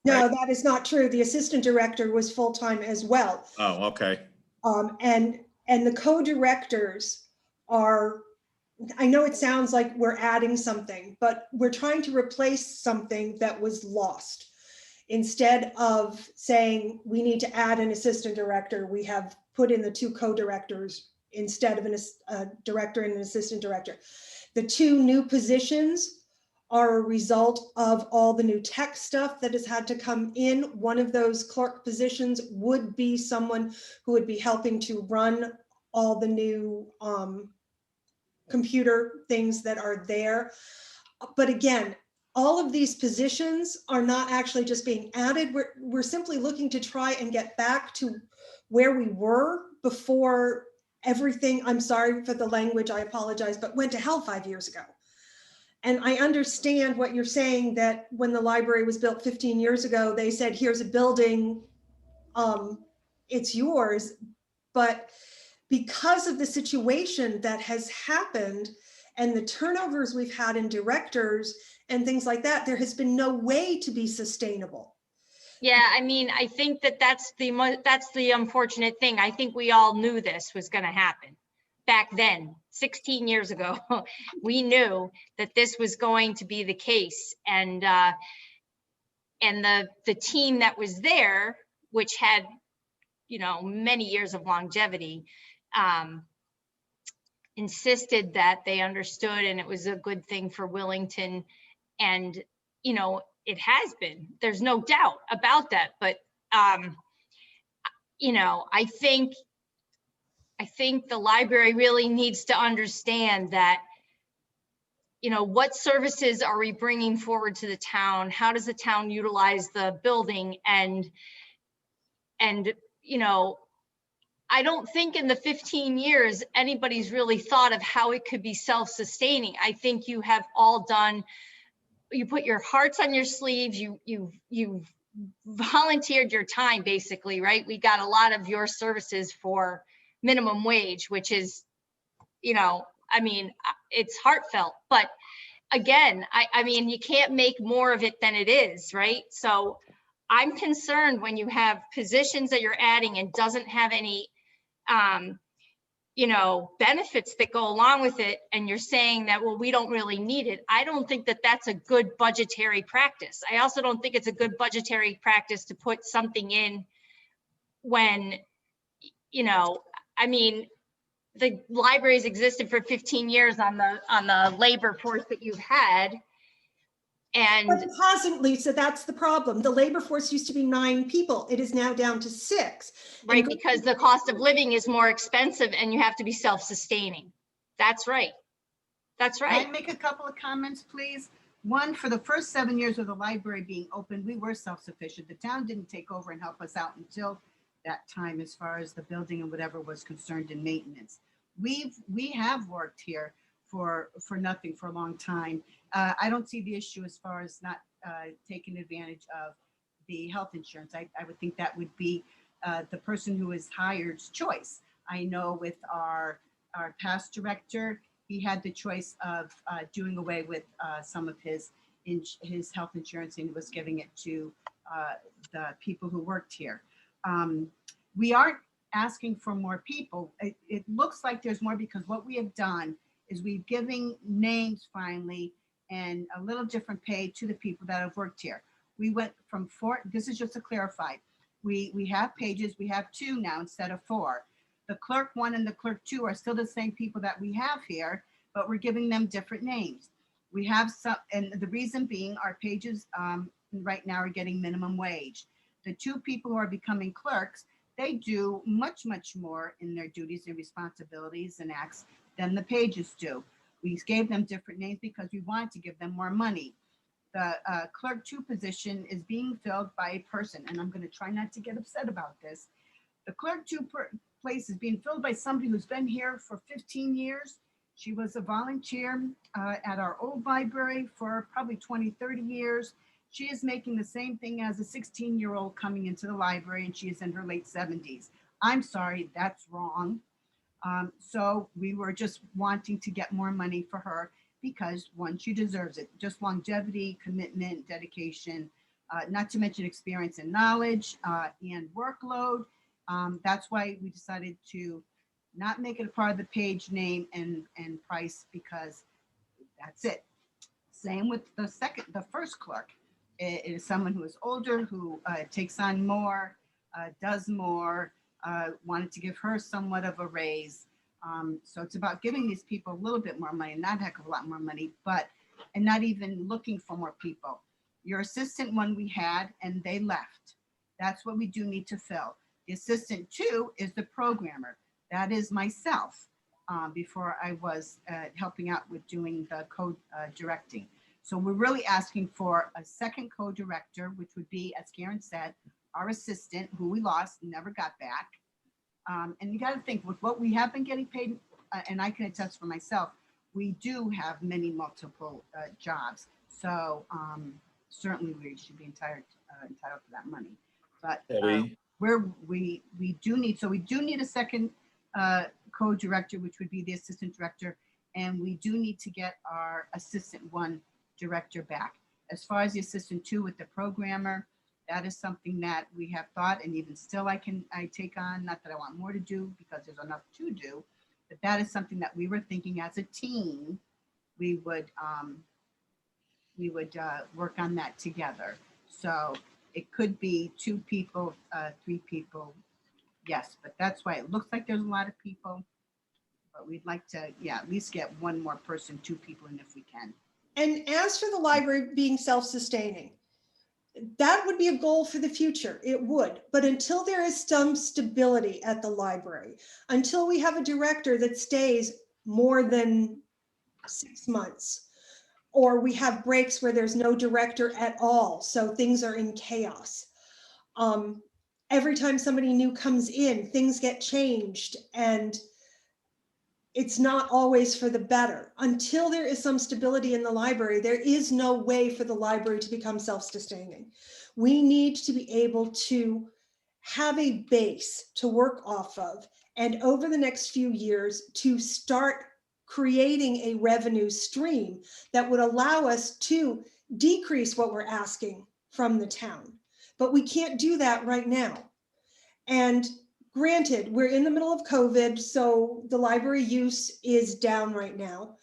No, that is not true. The assistant director was full-time as well. Oh, okay. And the co-directors are, I know it sounds like we're adding something, but we're trying to replace something that was lost. Instead of saying we need to add an assistant director, we have put in the two co-directors instead of a director and an assistant director. The two new positions are a result of all the new tech stuff that has had to come in. One of those clerk positions would be someone who would be helping to run all the new computer things that are there. But again, all of these positions are not actually just being added. We're simply looking to try and get back to where we were before everything, I'm sorry for the language, I apologize, but went to hell 5 years ago. And I understand what you're saying, that when the library was built 15 years ago, they said, here's a building, it's yours. But because of the situation that has happened and the turnovers we've had in directors and things like that, there has been no way to be sustainable. Yeah, I mean, I think that's the unfortunate thing. I think we all knew this was going to happen back then, 16 years ago. We knew that this was going to be the case, and the team that was there, which had, you know, many years of longevity, insisted that they understood, and it was a good thing for Willington. And, you know, it has been, there's no doubt about that. But, you know, I think the library really needs to understand that, you know, what services are we bringing forward to the town? How does the town utilize the building? And, you know, I don't think in the 15 years, anybody's really thought of how it could be self-sustaining. I think you have all done, you put your hearts on your sleeves, you've volunteered your time, basically, right? We got a lot of your services for minimum wage, which is, you know, I mean, it's heartfelt. But again, I mean, you can't make more of it than it is, right? So I'm concerned when you have positions that you're adding and doesn't have any you know, benefits that go along with it, and you're saying that, well, we don't really need it. I don't think that that's a good budgetary practice. I also don't think it's a good budgetary practice to put something in when, you know, I mean, the library's existed for 15 years on the labor force that you've had. And but it hasn't, Lisa, that's the problem. The labor force used to be 9 people. It is now down to 6. Right, because the cost of living is more expensive and you have to be self-sustaining. That's right. That's right. Can I make a couple of comments, please? One, for the first 7 years of the library being open, we were self-sufficient. The town didn't take over and help us out until that time, as far as the building and whatever was concerned in maintenance. We have worked here for nothing for a long time. I don't see the issue as far as not taking advantage of the health insurance. I would think that would be the person who is hired's choice. I know with our past director, he had the choice of doing away with some of his health insurance, and he was giving it to the people who worked here. We aren't asking for more people. It looks like there's more, because what we have done is we've given names finally and a little different pay to the people that have worked here. We went from 4, this is just to clarify, we have pages, we have 2 now instead of 4. The clerk 1 and the clerk 2 are still the same people that we have here, but we're giving them different names. We have some, and the reason being our pages right now are getting minimum wage. The 2 people who are becoming clerks, they do much, much more in their duties and responsibilities and acts than the pages do. We gave them different names because we wanted to give them more money. The clerk 2 position is being filled by a person, and I'm going to try not to get upset about this. The clerk 2 place is being filled by somebody who's been here for 15 years. She was a volunteer at our old library for probably 20, 30 years. She is making the same thing as a 16-year-old coming into the library, and she is in her late 70s. I'm sorry, that's wrong. So we were just wanting to get more money for her because, one, she deserves it. Just longevity, commitment, dedication, not to mention experience and knowledge and workload. That's why we decided to not make it a part of the page name and price, because that's it. Same with the first clerk. It is someone who is older, who takes on more, does more, wanted to give her somewhat of a raise. So it's about giving these people a little bit more money, not a heck of a lot more money, and not even looking for more people. Your assistant one we had, and they left. That's what we do need to fill. The assistant 2 is the programmer. That is myself, before I was helping out with doing the code directing. So we're really asking for a second co-director, which would be, as Karen said, our assistant, who we lost, never got back. And you got to think with what we have been getting paid, and I can attest for myself, we do have many multiple jobs. So certainly we should be entitled to that money. But we do need a second co-director, which would be the assistant director, and we do need to get our assistant 1 director back. As far as the assistant 2 with the programmer, that is something that we have thought, and even still I take on, not that I want more to do because there's enough to do, but that is something that we were thinking as a team, we would work on that together. So it could be 2 people, 3 people, yes, but that's why it looks like there's a lot of people, but we'd like to, at least get 1 more person, 2 people in if we can. And as for the library being self-sustaining, that would be a goal for the future. It would. But until there is some stability at the library, until we have a director that stays more than 6 months, or we have breaks where there's no director at all, so things are in chaos. Every time somebody new comes in, things get changed, and it's not always for the better. Until there is some stability in the library, there is no way for the library to become self-sustaining. We need to be able to have a base to work off of, and over the next few years to start creating a revenue stream that would allow us to decrease what we're asking from the town. But we can't do that right now. And granted, we're in the middle of COVID, so the library use is down right now.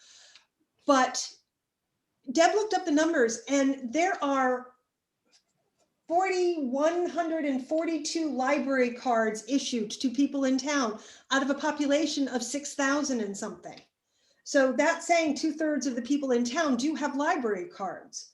But Deb looked up the numbers, and there are 4,142 library cards issued to people in town out of a population of 6,000 and something. So that's saying 2/3 of the people in town do have library cards.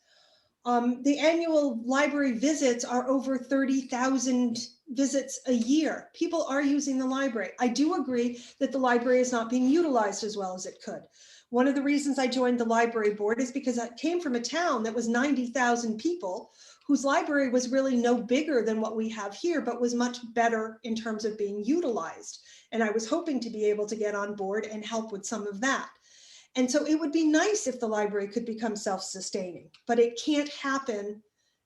The annual library visits are over 30,000 visits a year. People are using the library. I do agree that the library is not being utilized as well as it could. One of the reasons I joined the library board is because I came from a town that was 90,000 people, whose library was really no bigger than what we have here, but was much better in terms of being utilized. And I was hoping to be able to get on board and help with some of that. And so it would be nice if the library could become self-sustaining, but it can't happen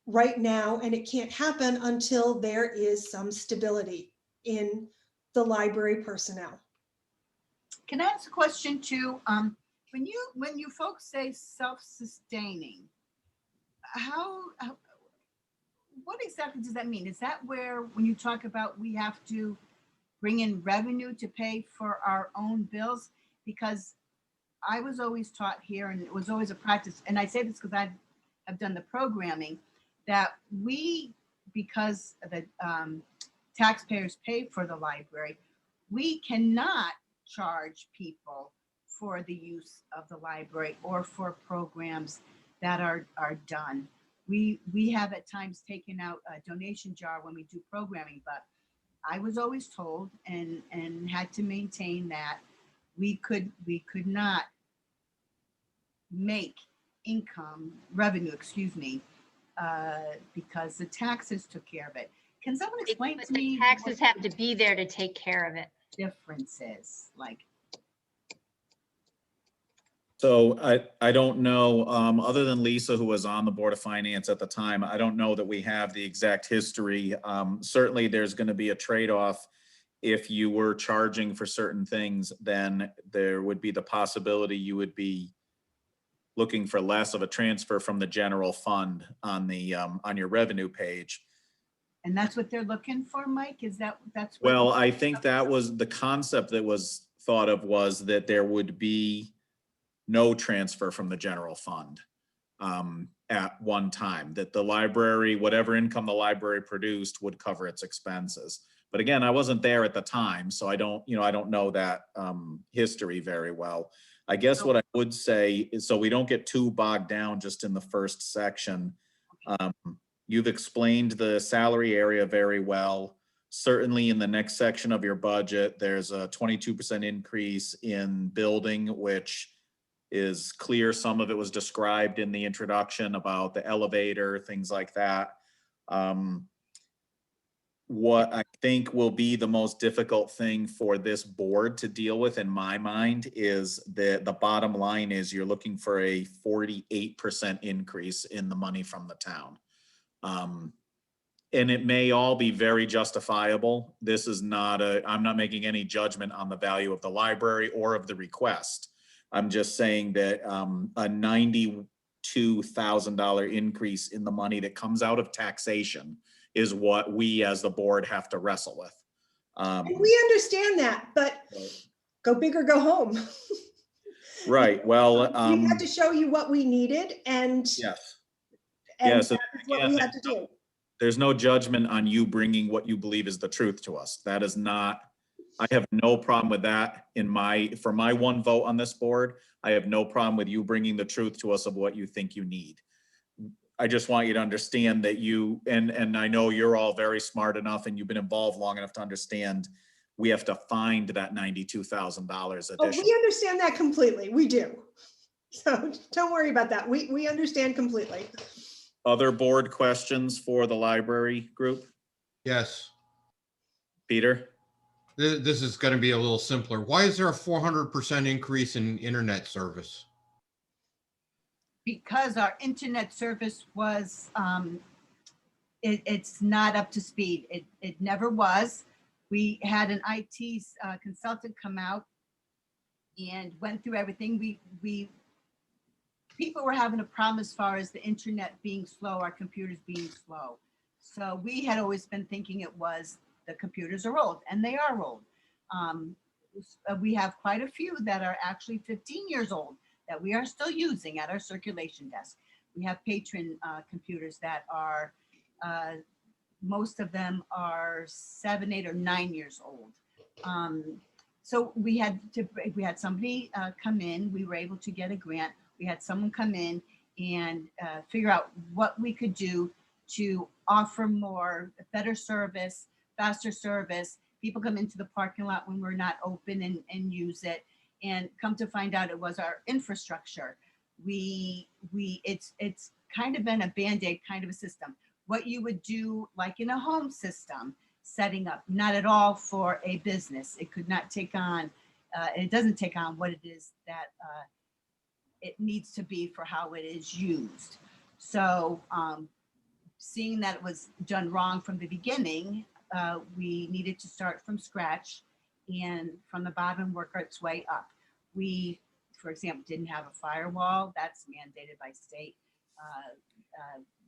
right now, and it can't happen until there is some stability in the library personnel. Can I ask a question too? When you folks say self-sustaining, what exactly does that mean? Is that where, when you talk about we have to bring in revenue to pay for our own bills? Because I was always taught here, and it was always a practice, and I say this because I've done the programming, that we, because the taxpayers pay for the library, we cannot charge people for the use of the library or for programs that are done. We have at times taken out a donation jar when we do programming, but I was always told and had to maintain that we could not make revenue, because the taxes took care of it. Can someone explain to me? The taxes have to be there to take care of it. Differences, like. So I don't know, other than Lisa, who was on the Board of Finance at the time, I don't know that we have the exact history. Certainly there's going to be a trade-off. If you were charging for certain things, then there would be the possibility you would be looking for less of a transfer from the general fund on your revenue page. And that's what they're looking for, Mike? Is that's what? Well, I think that was the concept that was thought of, was that there would be no transfer from the general fund at one time, that the library, whatever income the library produced, would cover its expenses. But again, I wasn't there at the time, so I don't know that history very well. I guess what I would say is, so we don't get too bogged down just in the first section. You've explained the salary area very well. Certainly in the next section of your budget, there's a 22% increase in building, which is clear. Some of it was described in the introduction about the elevator, things like that. What I think will be the most difficult thing for this board to deal with, in my mind, is the bottom line is you're looking for a 48% increase in the money from the town. And it may all be very justifiable. This is not I'm not making any judgment on the value of the library or of the request. I'm just saying that a $92,000 increase in the money that comes out of taxation is what we as the board have to wrestle with. And we understand that, but go big or go home. Right, well. We had to show you what we needed, and yes. And Yes, that's what we had to do. There's no judgment on you bringing what you believe is the truth to us. That is not, I have no problem with that for my one vote on this board. I have no problem with you bringing the truth to us of what you think you need. I just want you to understand that and I know you're all very smart enough and you've been involved long enough to understand we have to find that $92,000 additional. Oh, we understand that completely. We do. So don't worry about that. We understand completely. Other board questions for the library group? Yes. Peter? This is going to be a little simpler. Why is there a 400% increase in internet service? Because our internet service was, it's not up to speed. It never was. We had an IT consultant come out and went through everything. People were having a problem as far as the internet being slow, our computers being slow. So we had always been thinking it was the computers are old, and they are old. We have quite a few that are actually 15 years old that we are still using at our circulation desk. We have patron computers that are, most of them are 7, 8, or 9 years old. So we had somebody come in, we were able to get a grant. We had someone come in and figure out what we could do to offer better service, faster service. People come into the parking lot when we're not open and use it. And come to find out it was our infrastructure. It's kind of been a Band-Aid kind of a system. What you would do like in a home system, setting up, not at all for a business. It could not take on, it doesn't take on what it is that it needs to be for how it is used. So seeing that it was done wrong from the beginning, we needed to start from scratch and from the bottom work its way up. We, for example, didn't have a firewall. That's mandated by state.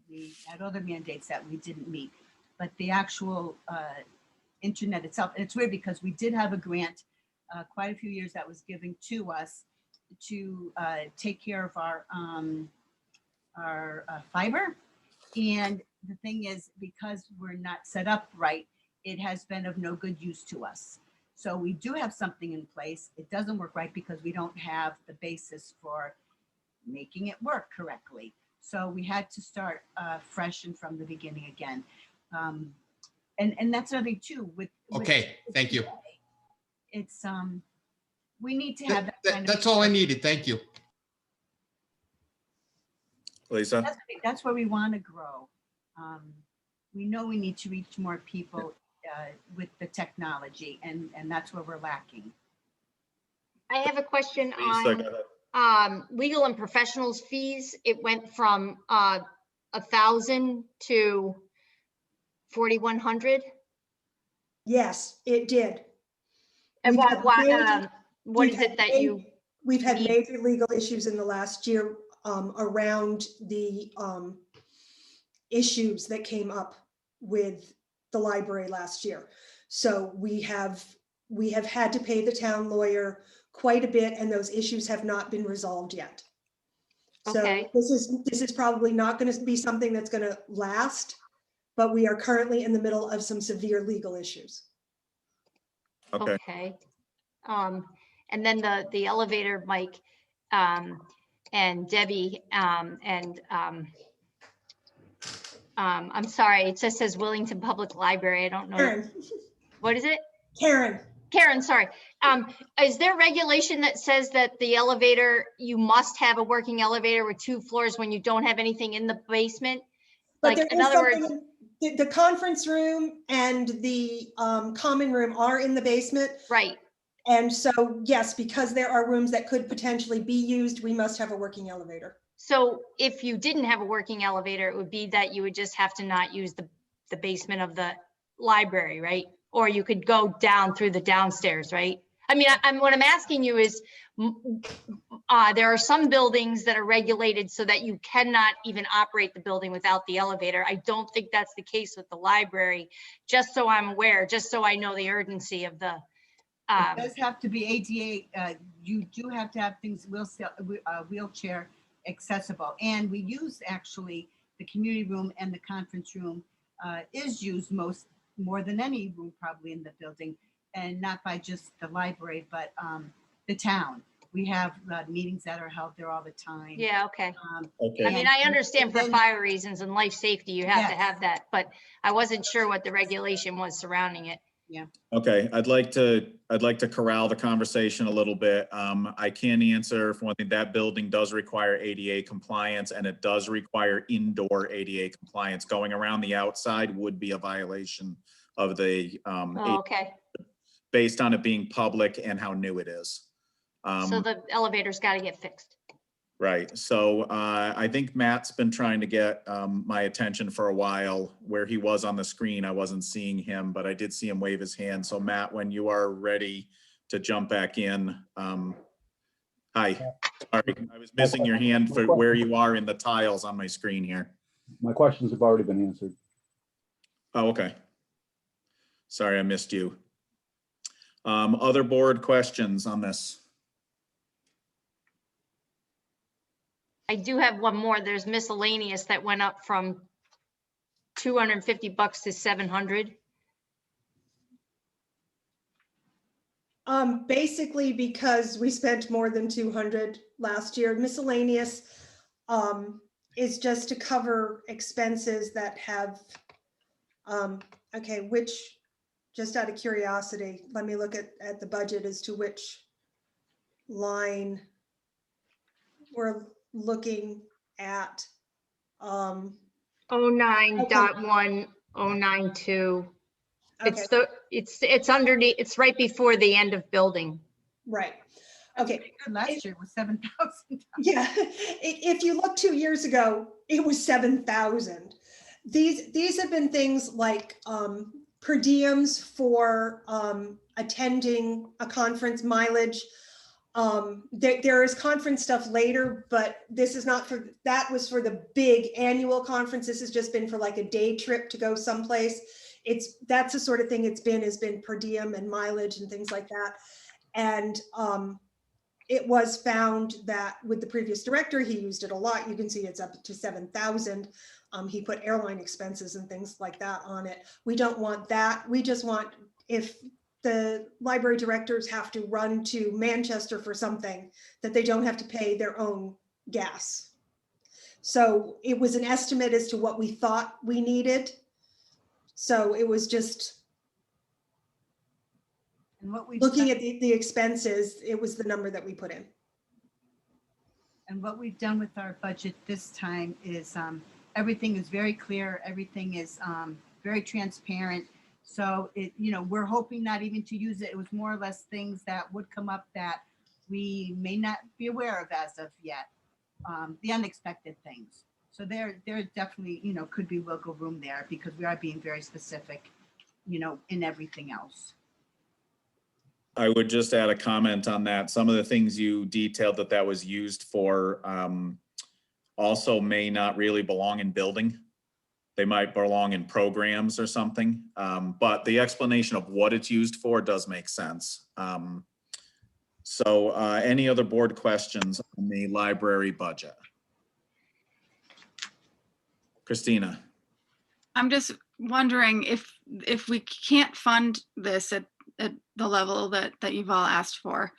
We had other mandates that we didn't meet, but the actual internet itself, and it's weird because we did have a grant quite a few years that was given to us to take care of our fiber. And the thing is, because we're not set up right, it has been of no good use to us. So we do have something in place. It doesn't work right because we don't have the basis for making it work correctly. So we had to start fresh and from the beginning again. And that's another thing too. Okay, thank you. It's we need to have that kind of. That's all I needed. Thank you. Lisa? That's where we want to grow. We know we need to reach more people with the technology, and that's where we're lacking. I have a question Lisa, go on ahead. legal and professionals fees. It went from 1,000 to 4,100. Yes, it did. And We've had major- what is it that you? We've had need? major legal issues in the last year around the issues that came up with the library last year. So we have had to pay the town lawyer quite a bit, and those issues have not been resolved yet. Okay. So this is probably not going to be something that's going to last, but we are currently in the middle of some severe legal issues. Okay. Okay. And then the elevator, Mike, and Debbie, I'm sorry, it just says Wellington Public Library. I don't know. Karen, What is it? Karen, Karen, sorry. Is there regulation that says that the elevator, you must have a working elevator with 2 floors when you don't have anything in the basement? but Like, there in is other words, something, the conference room and the common room are in the basement. right. And so, yes, because there are rooms that could potentially be used, we must have a working elevator. So if you didn't have a working elevator, it would be that you would just have to not use the basement of the library, right? Or you could go down through the downstairs, right? I mean, what I'm asking you is, there are some buildings that are regulated so that you cannot even operate the building without the elevator. I don't think that's the case with the library, just so I'm aware, just so I know the urgency of the, It does have to be ADA, you do have to have things wheelchair accessible. And we use actually, the community room and the conference room is used more than any room probably in the building, and not by just the library, but the town. We have meetings that are held there all the time. yeah, okay. Okay. I mean, I understand for then- fire reasons and life safety, you have to Yes. have that, but I wasn't sure what the regulation was surrounding it. Okay, I'd like to corral the conversation a little bit. I can answer for one thing, that building does require ADA compliance, and it does require indoor ADA compliance. Going around the outside would be a violation of the, Oh, okay. based on it being public and how new it is. So the elevator's got to get fixed. Right, so I think Matt's been trying to get my attention for a while. Where he was on the screen, I wasn't seeing him, but I did see him wave his hand. So Matt, when you are ready to jump back in. Hi, sorry, I was missing your hand for where you are in the tiles on my screen here. My questions have already been answered. Oh, okay. Sorry, I missed you. Other board questions on this? I do have one more. There's miscellaneous that went up from $250 to 700. Basically because we spent more than 200 last year. Miscellaneous is just to cover expenses that have, okay, which, just out of curiosity, let me look at the budget as to which line we're looking at. 09.1092. Okay, It's underneath, it's right before the end of building. right. Okay. Last year was 7,000. Yeah, if you look 2 years ago, it was 7,000. These have been things like per diems for attending a conference, mileage. There is conference stuff later, but this is not for, that was for the big annual conference. This has just been for like a day trip to go someplace. That's the sort of thing has been per diem and mileage and things like that. And it was found that with the previous director, he used it a lot. You can see it's up to 7,000. He put airline expenses and things like that on it. We don't want that. We just want, if the library directors have to run to Manchester for something, that they don't have to pay their own gas. So it was an estimate as to what we thought we needed. So it was just And what we've looking done- at the expenses, it was the number that we put in. And what we've done with our budget this time is everything is very clear. Everything is very transparent. So we're hoping not even to use it. It was more or less things that would come up that we may not be aware of as of yet. The unexpected things. So there definitely, could be wiggle room there because we are being very specific, in everything else. I would just add a comment on that. Some of the things you detailed that was used for also may not really belong in building. They might belong in programs or something. But the explanation of what it's used for does make sense. So any other board questions on the library budget? Christina. I'm just wondering if we can't fund this at at the level that you've all asked for,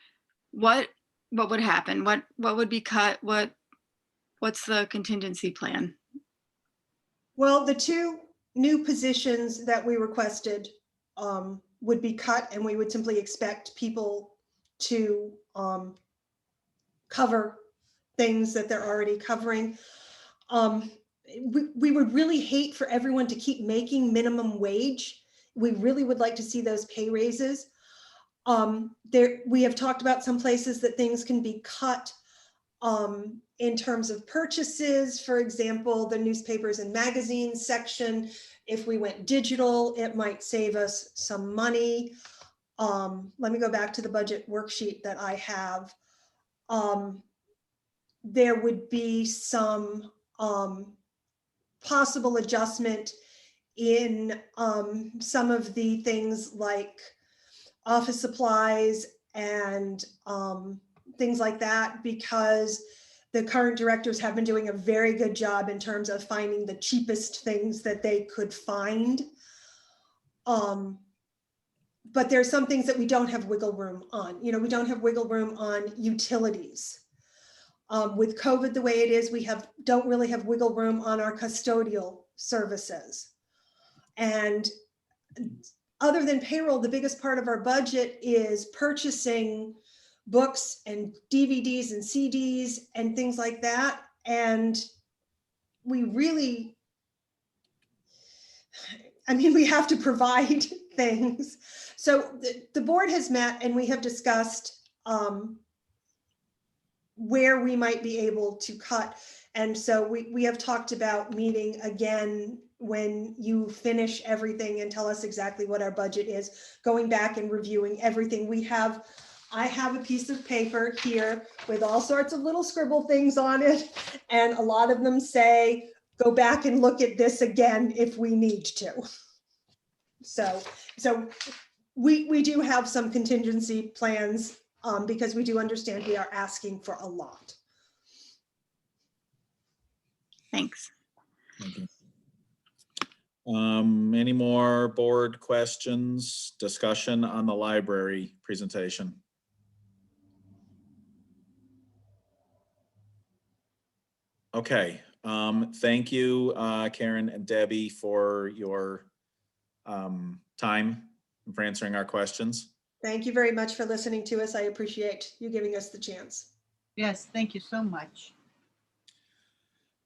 what would happen? What would be cut? What's the contingency plan? Well, the two new positions that we requested would be cut, and we would simply expect people to cover things that they're already covering. We would really hate for everyone to keep making minimum wage. We really would like to see those pay raises. We have talked about some places that things can be cut in terms of purchases. For example, the newspapers and magazines section. If we went digital, it might save us some money. Let me go back to the budget worksheet that I have. There would be some possible adjustment in some of the things like office supplies and things like that, because the current directors have been doing a very good job in terms of finding the cheapest things that they could find. But there's some things that we don't have wiggle room on. You know, we don't have wiggle room on utilities. With COVID the way it is, we don't really have wiggle room on our custodial services. And other than payroll, the biggest part of our budget is purchasing books and DVDs and CDs and things like that. And we really, I mean, we have to provide things. So the board has met and we have discussed where we might be able to cut. And so we have talked about meeting again when you finish everything and tell us exactly what our budget is, going back and reviewing everything. I have a piece of paper here with all sorts of little scribble things on it. And a lot of them say, go back and look at this again if we need to. So we do have some contingency plans because we do understand we are asking for a lot. Thanks. Thank you. Any more board questions, discussion on the library presentation? Okay, thank you, Karen and Debbie, for your time and for answering our questions. Thank you very much for listening to us. I appreciate you giving us the chance. Yes, thank you so much.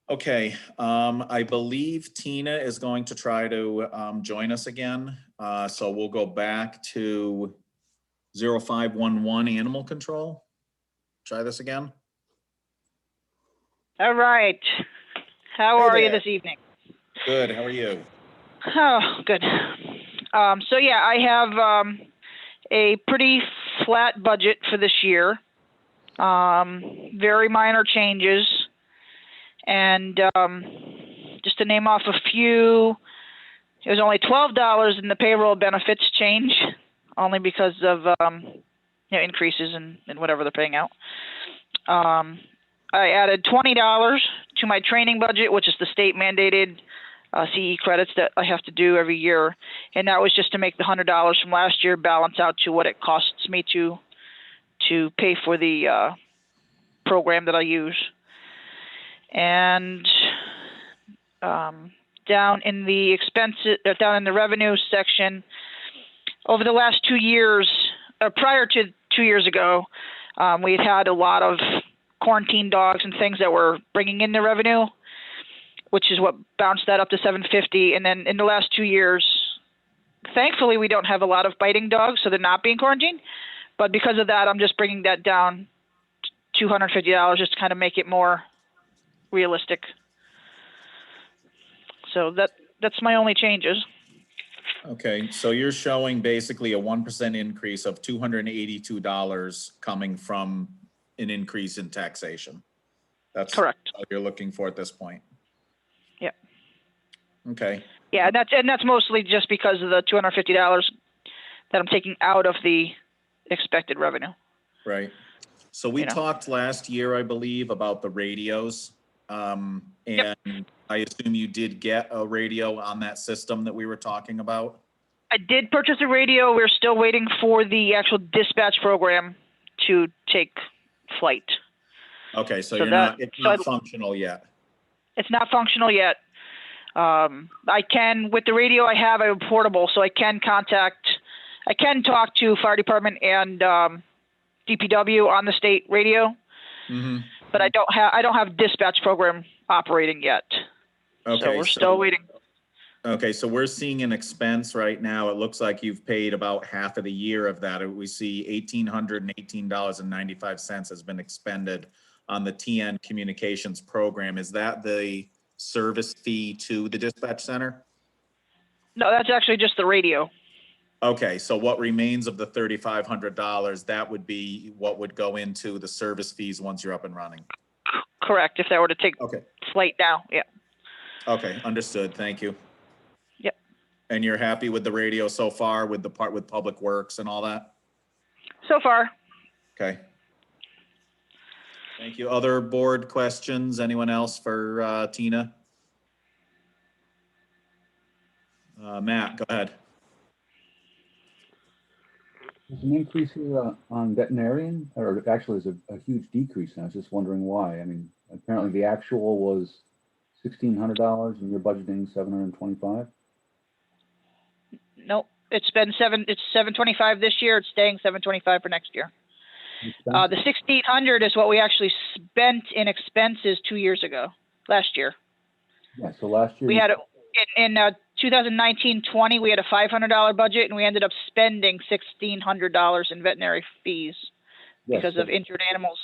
Okay, I believe Tina is going to try to join us again. So we'll go back to 0511 Animal Control. Try this again. All right. How are you this evening? Good, how are you? Oh, good. So yeah, I have a pretty flat budget for this year. Very minor changes. And just to name off a few, it was only $12 in the payroll benefits change, only because of increases in whatever they're paying out. I added $20 to my training budget, which is the state mandated CE credits that I have to do every year. And that was just to make the $100 from last year balance out to what it costs me to pay for the program that I use. And down in the expenses, down in the revenue section, over the last 2 years, prior to 2 years ago, we'd had a lot of quarantine dogs and things that were bringing in the revenue, which is what bounced that up to $750. And then in the last 2 years, thankfully, we don't have a lot of biting dogs, so they're not being quarantined. But because of that, I'm just bringing that down to $250 just to kind of make it more realistic. So that's my only changes. Okay, so you're showing basically a 1% increase of $282 coming from an increase in taxation. That's correct. What you're looking for at this point. Yeah. Okay. Yeah, and that's mostly just because of the $250 that I'm taking out of the expected revenue. Right. So we talked last year, I believe, about the radios. And I assume you did get a radio on that system that we were talking about? I did purchase a radio. We're still waiting for the actual dispatch program to take flight. Okay, so So you're that- not, it's so not I- functional yet. It's not functional yet. I can, with the radio I have, I have portable, so I can talk to fire department and DPW on the state radio, Mm-hmm. but I don't have dispatch program operating yet. Okay. So we're still waiting. Okay, so we're seeing an expense right now. It looks like you've paid about half of the year of that. We see $1,818.95 has been expended on the TN Communications program. Is that the service fee to the dispatch center? No, that's actually just the radio. Okay, so what remains of the $3,500, that would be what would go into the service fees once you're up and running? Correct, if that were to take flight now, yeah. Okay, understood. Thank you. Yep. And you're happy with the radio so far, with the part with Public Works and all that? So far. Okay. Thank you. Other board questions? Anyone else for Tina? Matt, go ahead. There's an increase here on veterinarian, or actually there's a huge decrease, and I was just wondering why. I mean, apparently the actual was $1,600 and you're budgeting $725. Nope, it's $725 this year. It's staying $725 for next year. The $1,600 is what we actually spent in expenses last year. Yeah, so last year. We had, in 2019-20, we had a $500 budget and we ended up spending $1,600 in veterinary fees because of injured animals.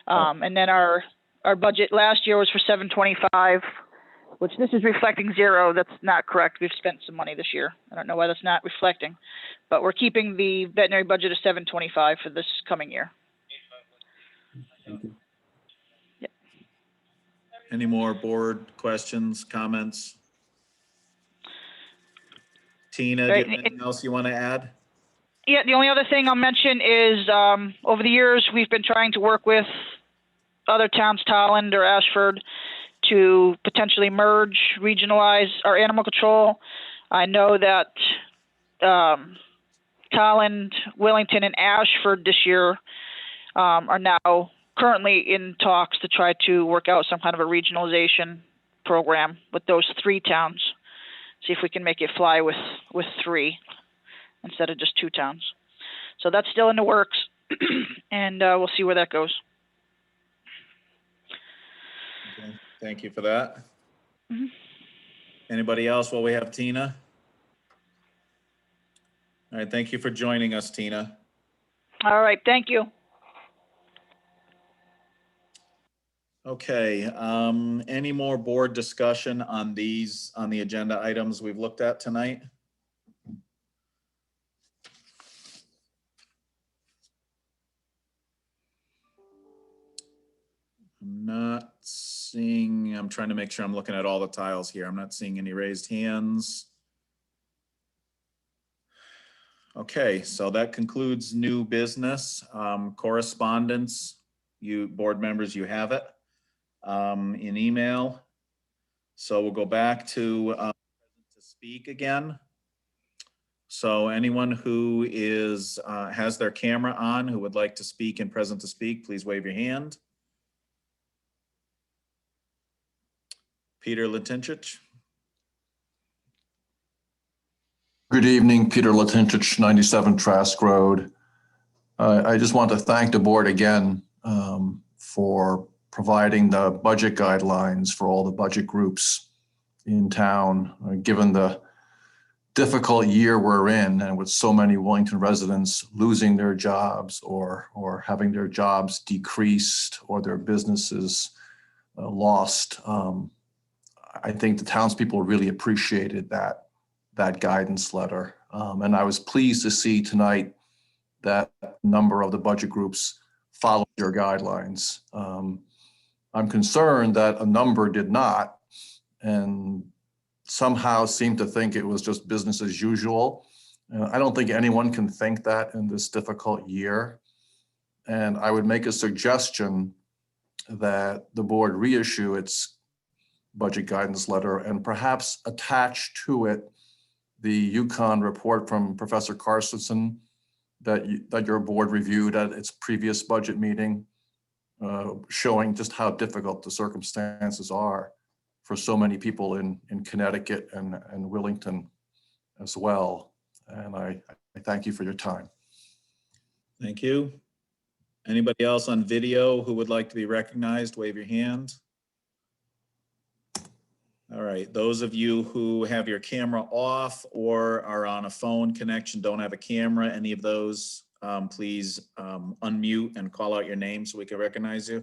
And then our budget last year was for $725, which this is reflecting zero. That's not correct. We've spent some money this year. I don't know why that's not reflecting, but we're keeping the veterinary budget of $725 for this coming year. Thank you. Yep. Any more board questions, comments? Tina, do you have anything else you want to add? Yeah, the only other thing I'll mention is over the years, we've been trying to work with other towns, Tolland or Ashford, to potentially merge, regionalize our animal control. I know that Tolland, Wellington, and Ashford this year are now currently in talks to try to work out some kind of a regionalization program with those three towns. See if we can make it fly with three instead of just two towns. So that's still in the works, and we'll see where that goes. Okay, thank you for that. Mm-hmm. Anybody else while we have Tina? All right, thank you for joining us, Tina. All right, thank you. Okay, any more board discussion on the agenda items we've looked at tonight? I'm not seeing, I'm trying to make sure I'm looking at all the tiles here. I'm not seeing any raised hands. Okay, so that concludes new business. Correspondence, you board members, you have it in email. So we'll go back to speak again. So anyone who is has their camera on who would like to speak and present to speak, please wave your hand. Peter Latincich. Good evening, Peter Latincich, 97 Trask Road. I just want to thank the board again for providing the budget guidelines for all the budget groups in town, given the difficult year we're in and with so many Wellington residents losing their jobs or having their jobs decreased or their businesses lost. I think the townspeople really appreciated that guidance letter. And I was pleased to see tonight that a number of the budget groups followed your guidelines. I'm concerned that a number did not and somehow seemed to think it was just business as usual. I don't think anyone can think that in this difficult year. And I would make a suggestion that the board reissue its budget guidance letter and perhaps attach to it the Yukon report from Professor Carstensen that your board reviewed at its previous budget meeting, showing just how difficult the circumstances are for so many people in Connecticut and Willington as well. And I thank you for your time. Thank you. Anybody else on video who would like to be recognized, wave your hand. All right, those of you who have your camera off or are on a phone connection, don't have a camera, any of those, please unmute and call out your name so we can recognize you.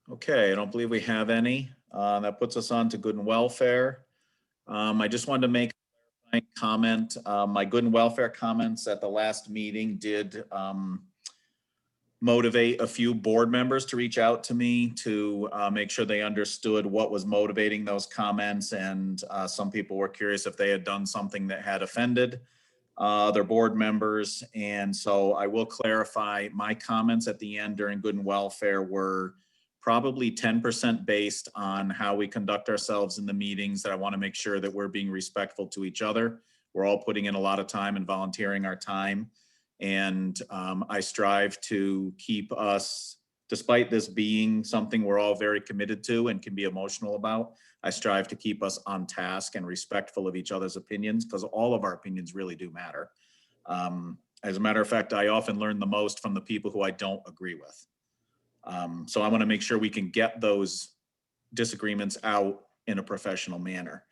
Okay, I don't believe we have any. That puts us on to good and welfare. I just wanted to make a comment. My good and welfare comments at the last meeting did motivate a few board members to reach out to me to make sure they understood what was motivating those comments. And some people were curious if they had done something that had offended their board members. And so I will clarify, my comments at the end during good and welfare were probably 10% based on how we conduct ourselves in the meetings, that I want to make sure that we're being respectful to each other. We're all putting in a lot of time and volunteering our time. And I strive to keep us, despite this being something we're all very committed to and can be emotional about, I strive to keep us on task and respectful of each other's opinions, because all of our opinions really do matter. As a matter of fact, I often learn the most from the people who I don't agree with. So I want to make sure we can get those disagreements out in a professional manner.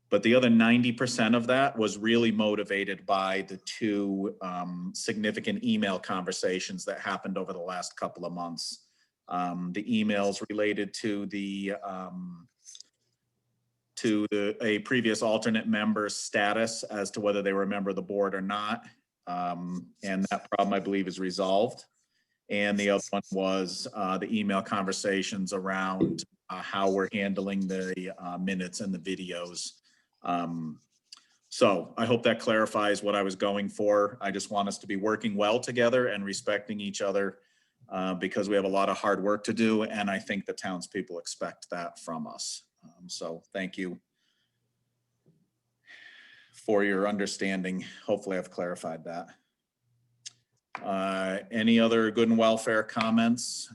But the other 90% of that was really motivated by the two significant email conversations that happened over the last couple of months. The emails related to a previous alternate member's status as to whether they were a member of the board or not. And that problem, I believe, is resolved. And the other one was the email conversations around how we're handling the minutes and the videos. So I hope that clarifies what I was going for. I just want us to be working well together and respecting each other because we have a lot of hard work to do. And I think the townspeople expect that from us. So thank you for your understanding. Hopefully I've clarified that. Any other good and welfare comments?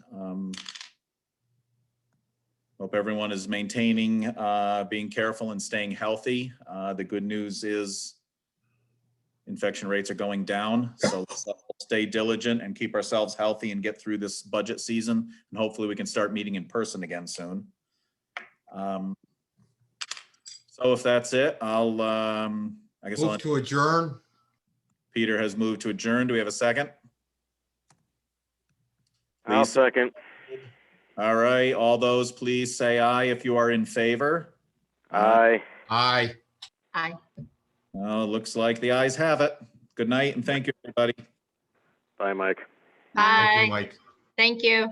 Hope everyone is maintaining, being careful and staying healthy. The good news is infection rates are going down. So let's stay diligent and keep ourselves healthy and get through this budget season. And hopefully we can start meeting in person again soon. So if that's it, I'll, I guess Move to adjourn. Peter has moved to adjourn. Do we have a second? I'll Please. second. All right, all those please say aye if you are in favor. Aye. Aye. Aye. Well, looks like the ayes have it. Good night and thank you, everybody. Bye, Mike. Thank you, Bye. Mike. Thank you.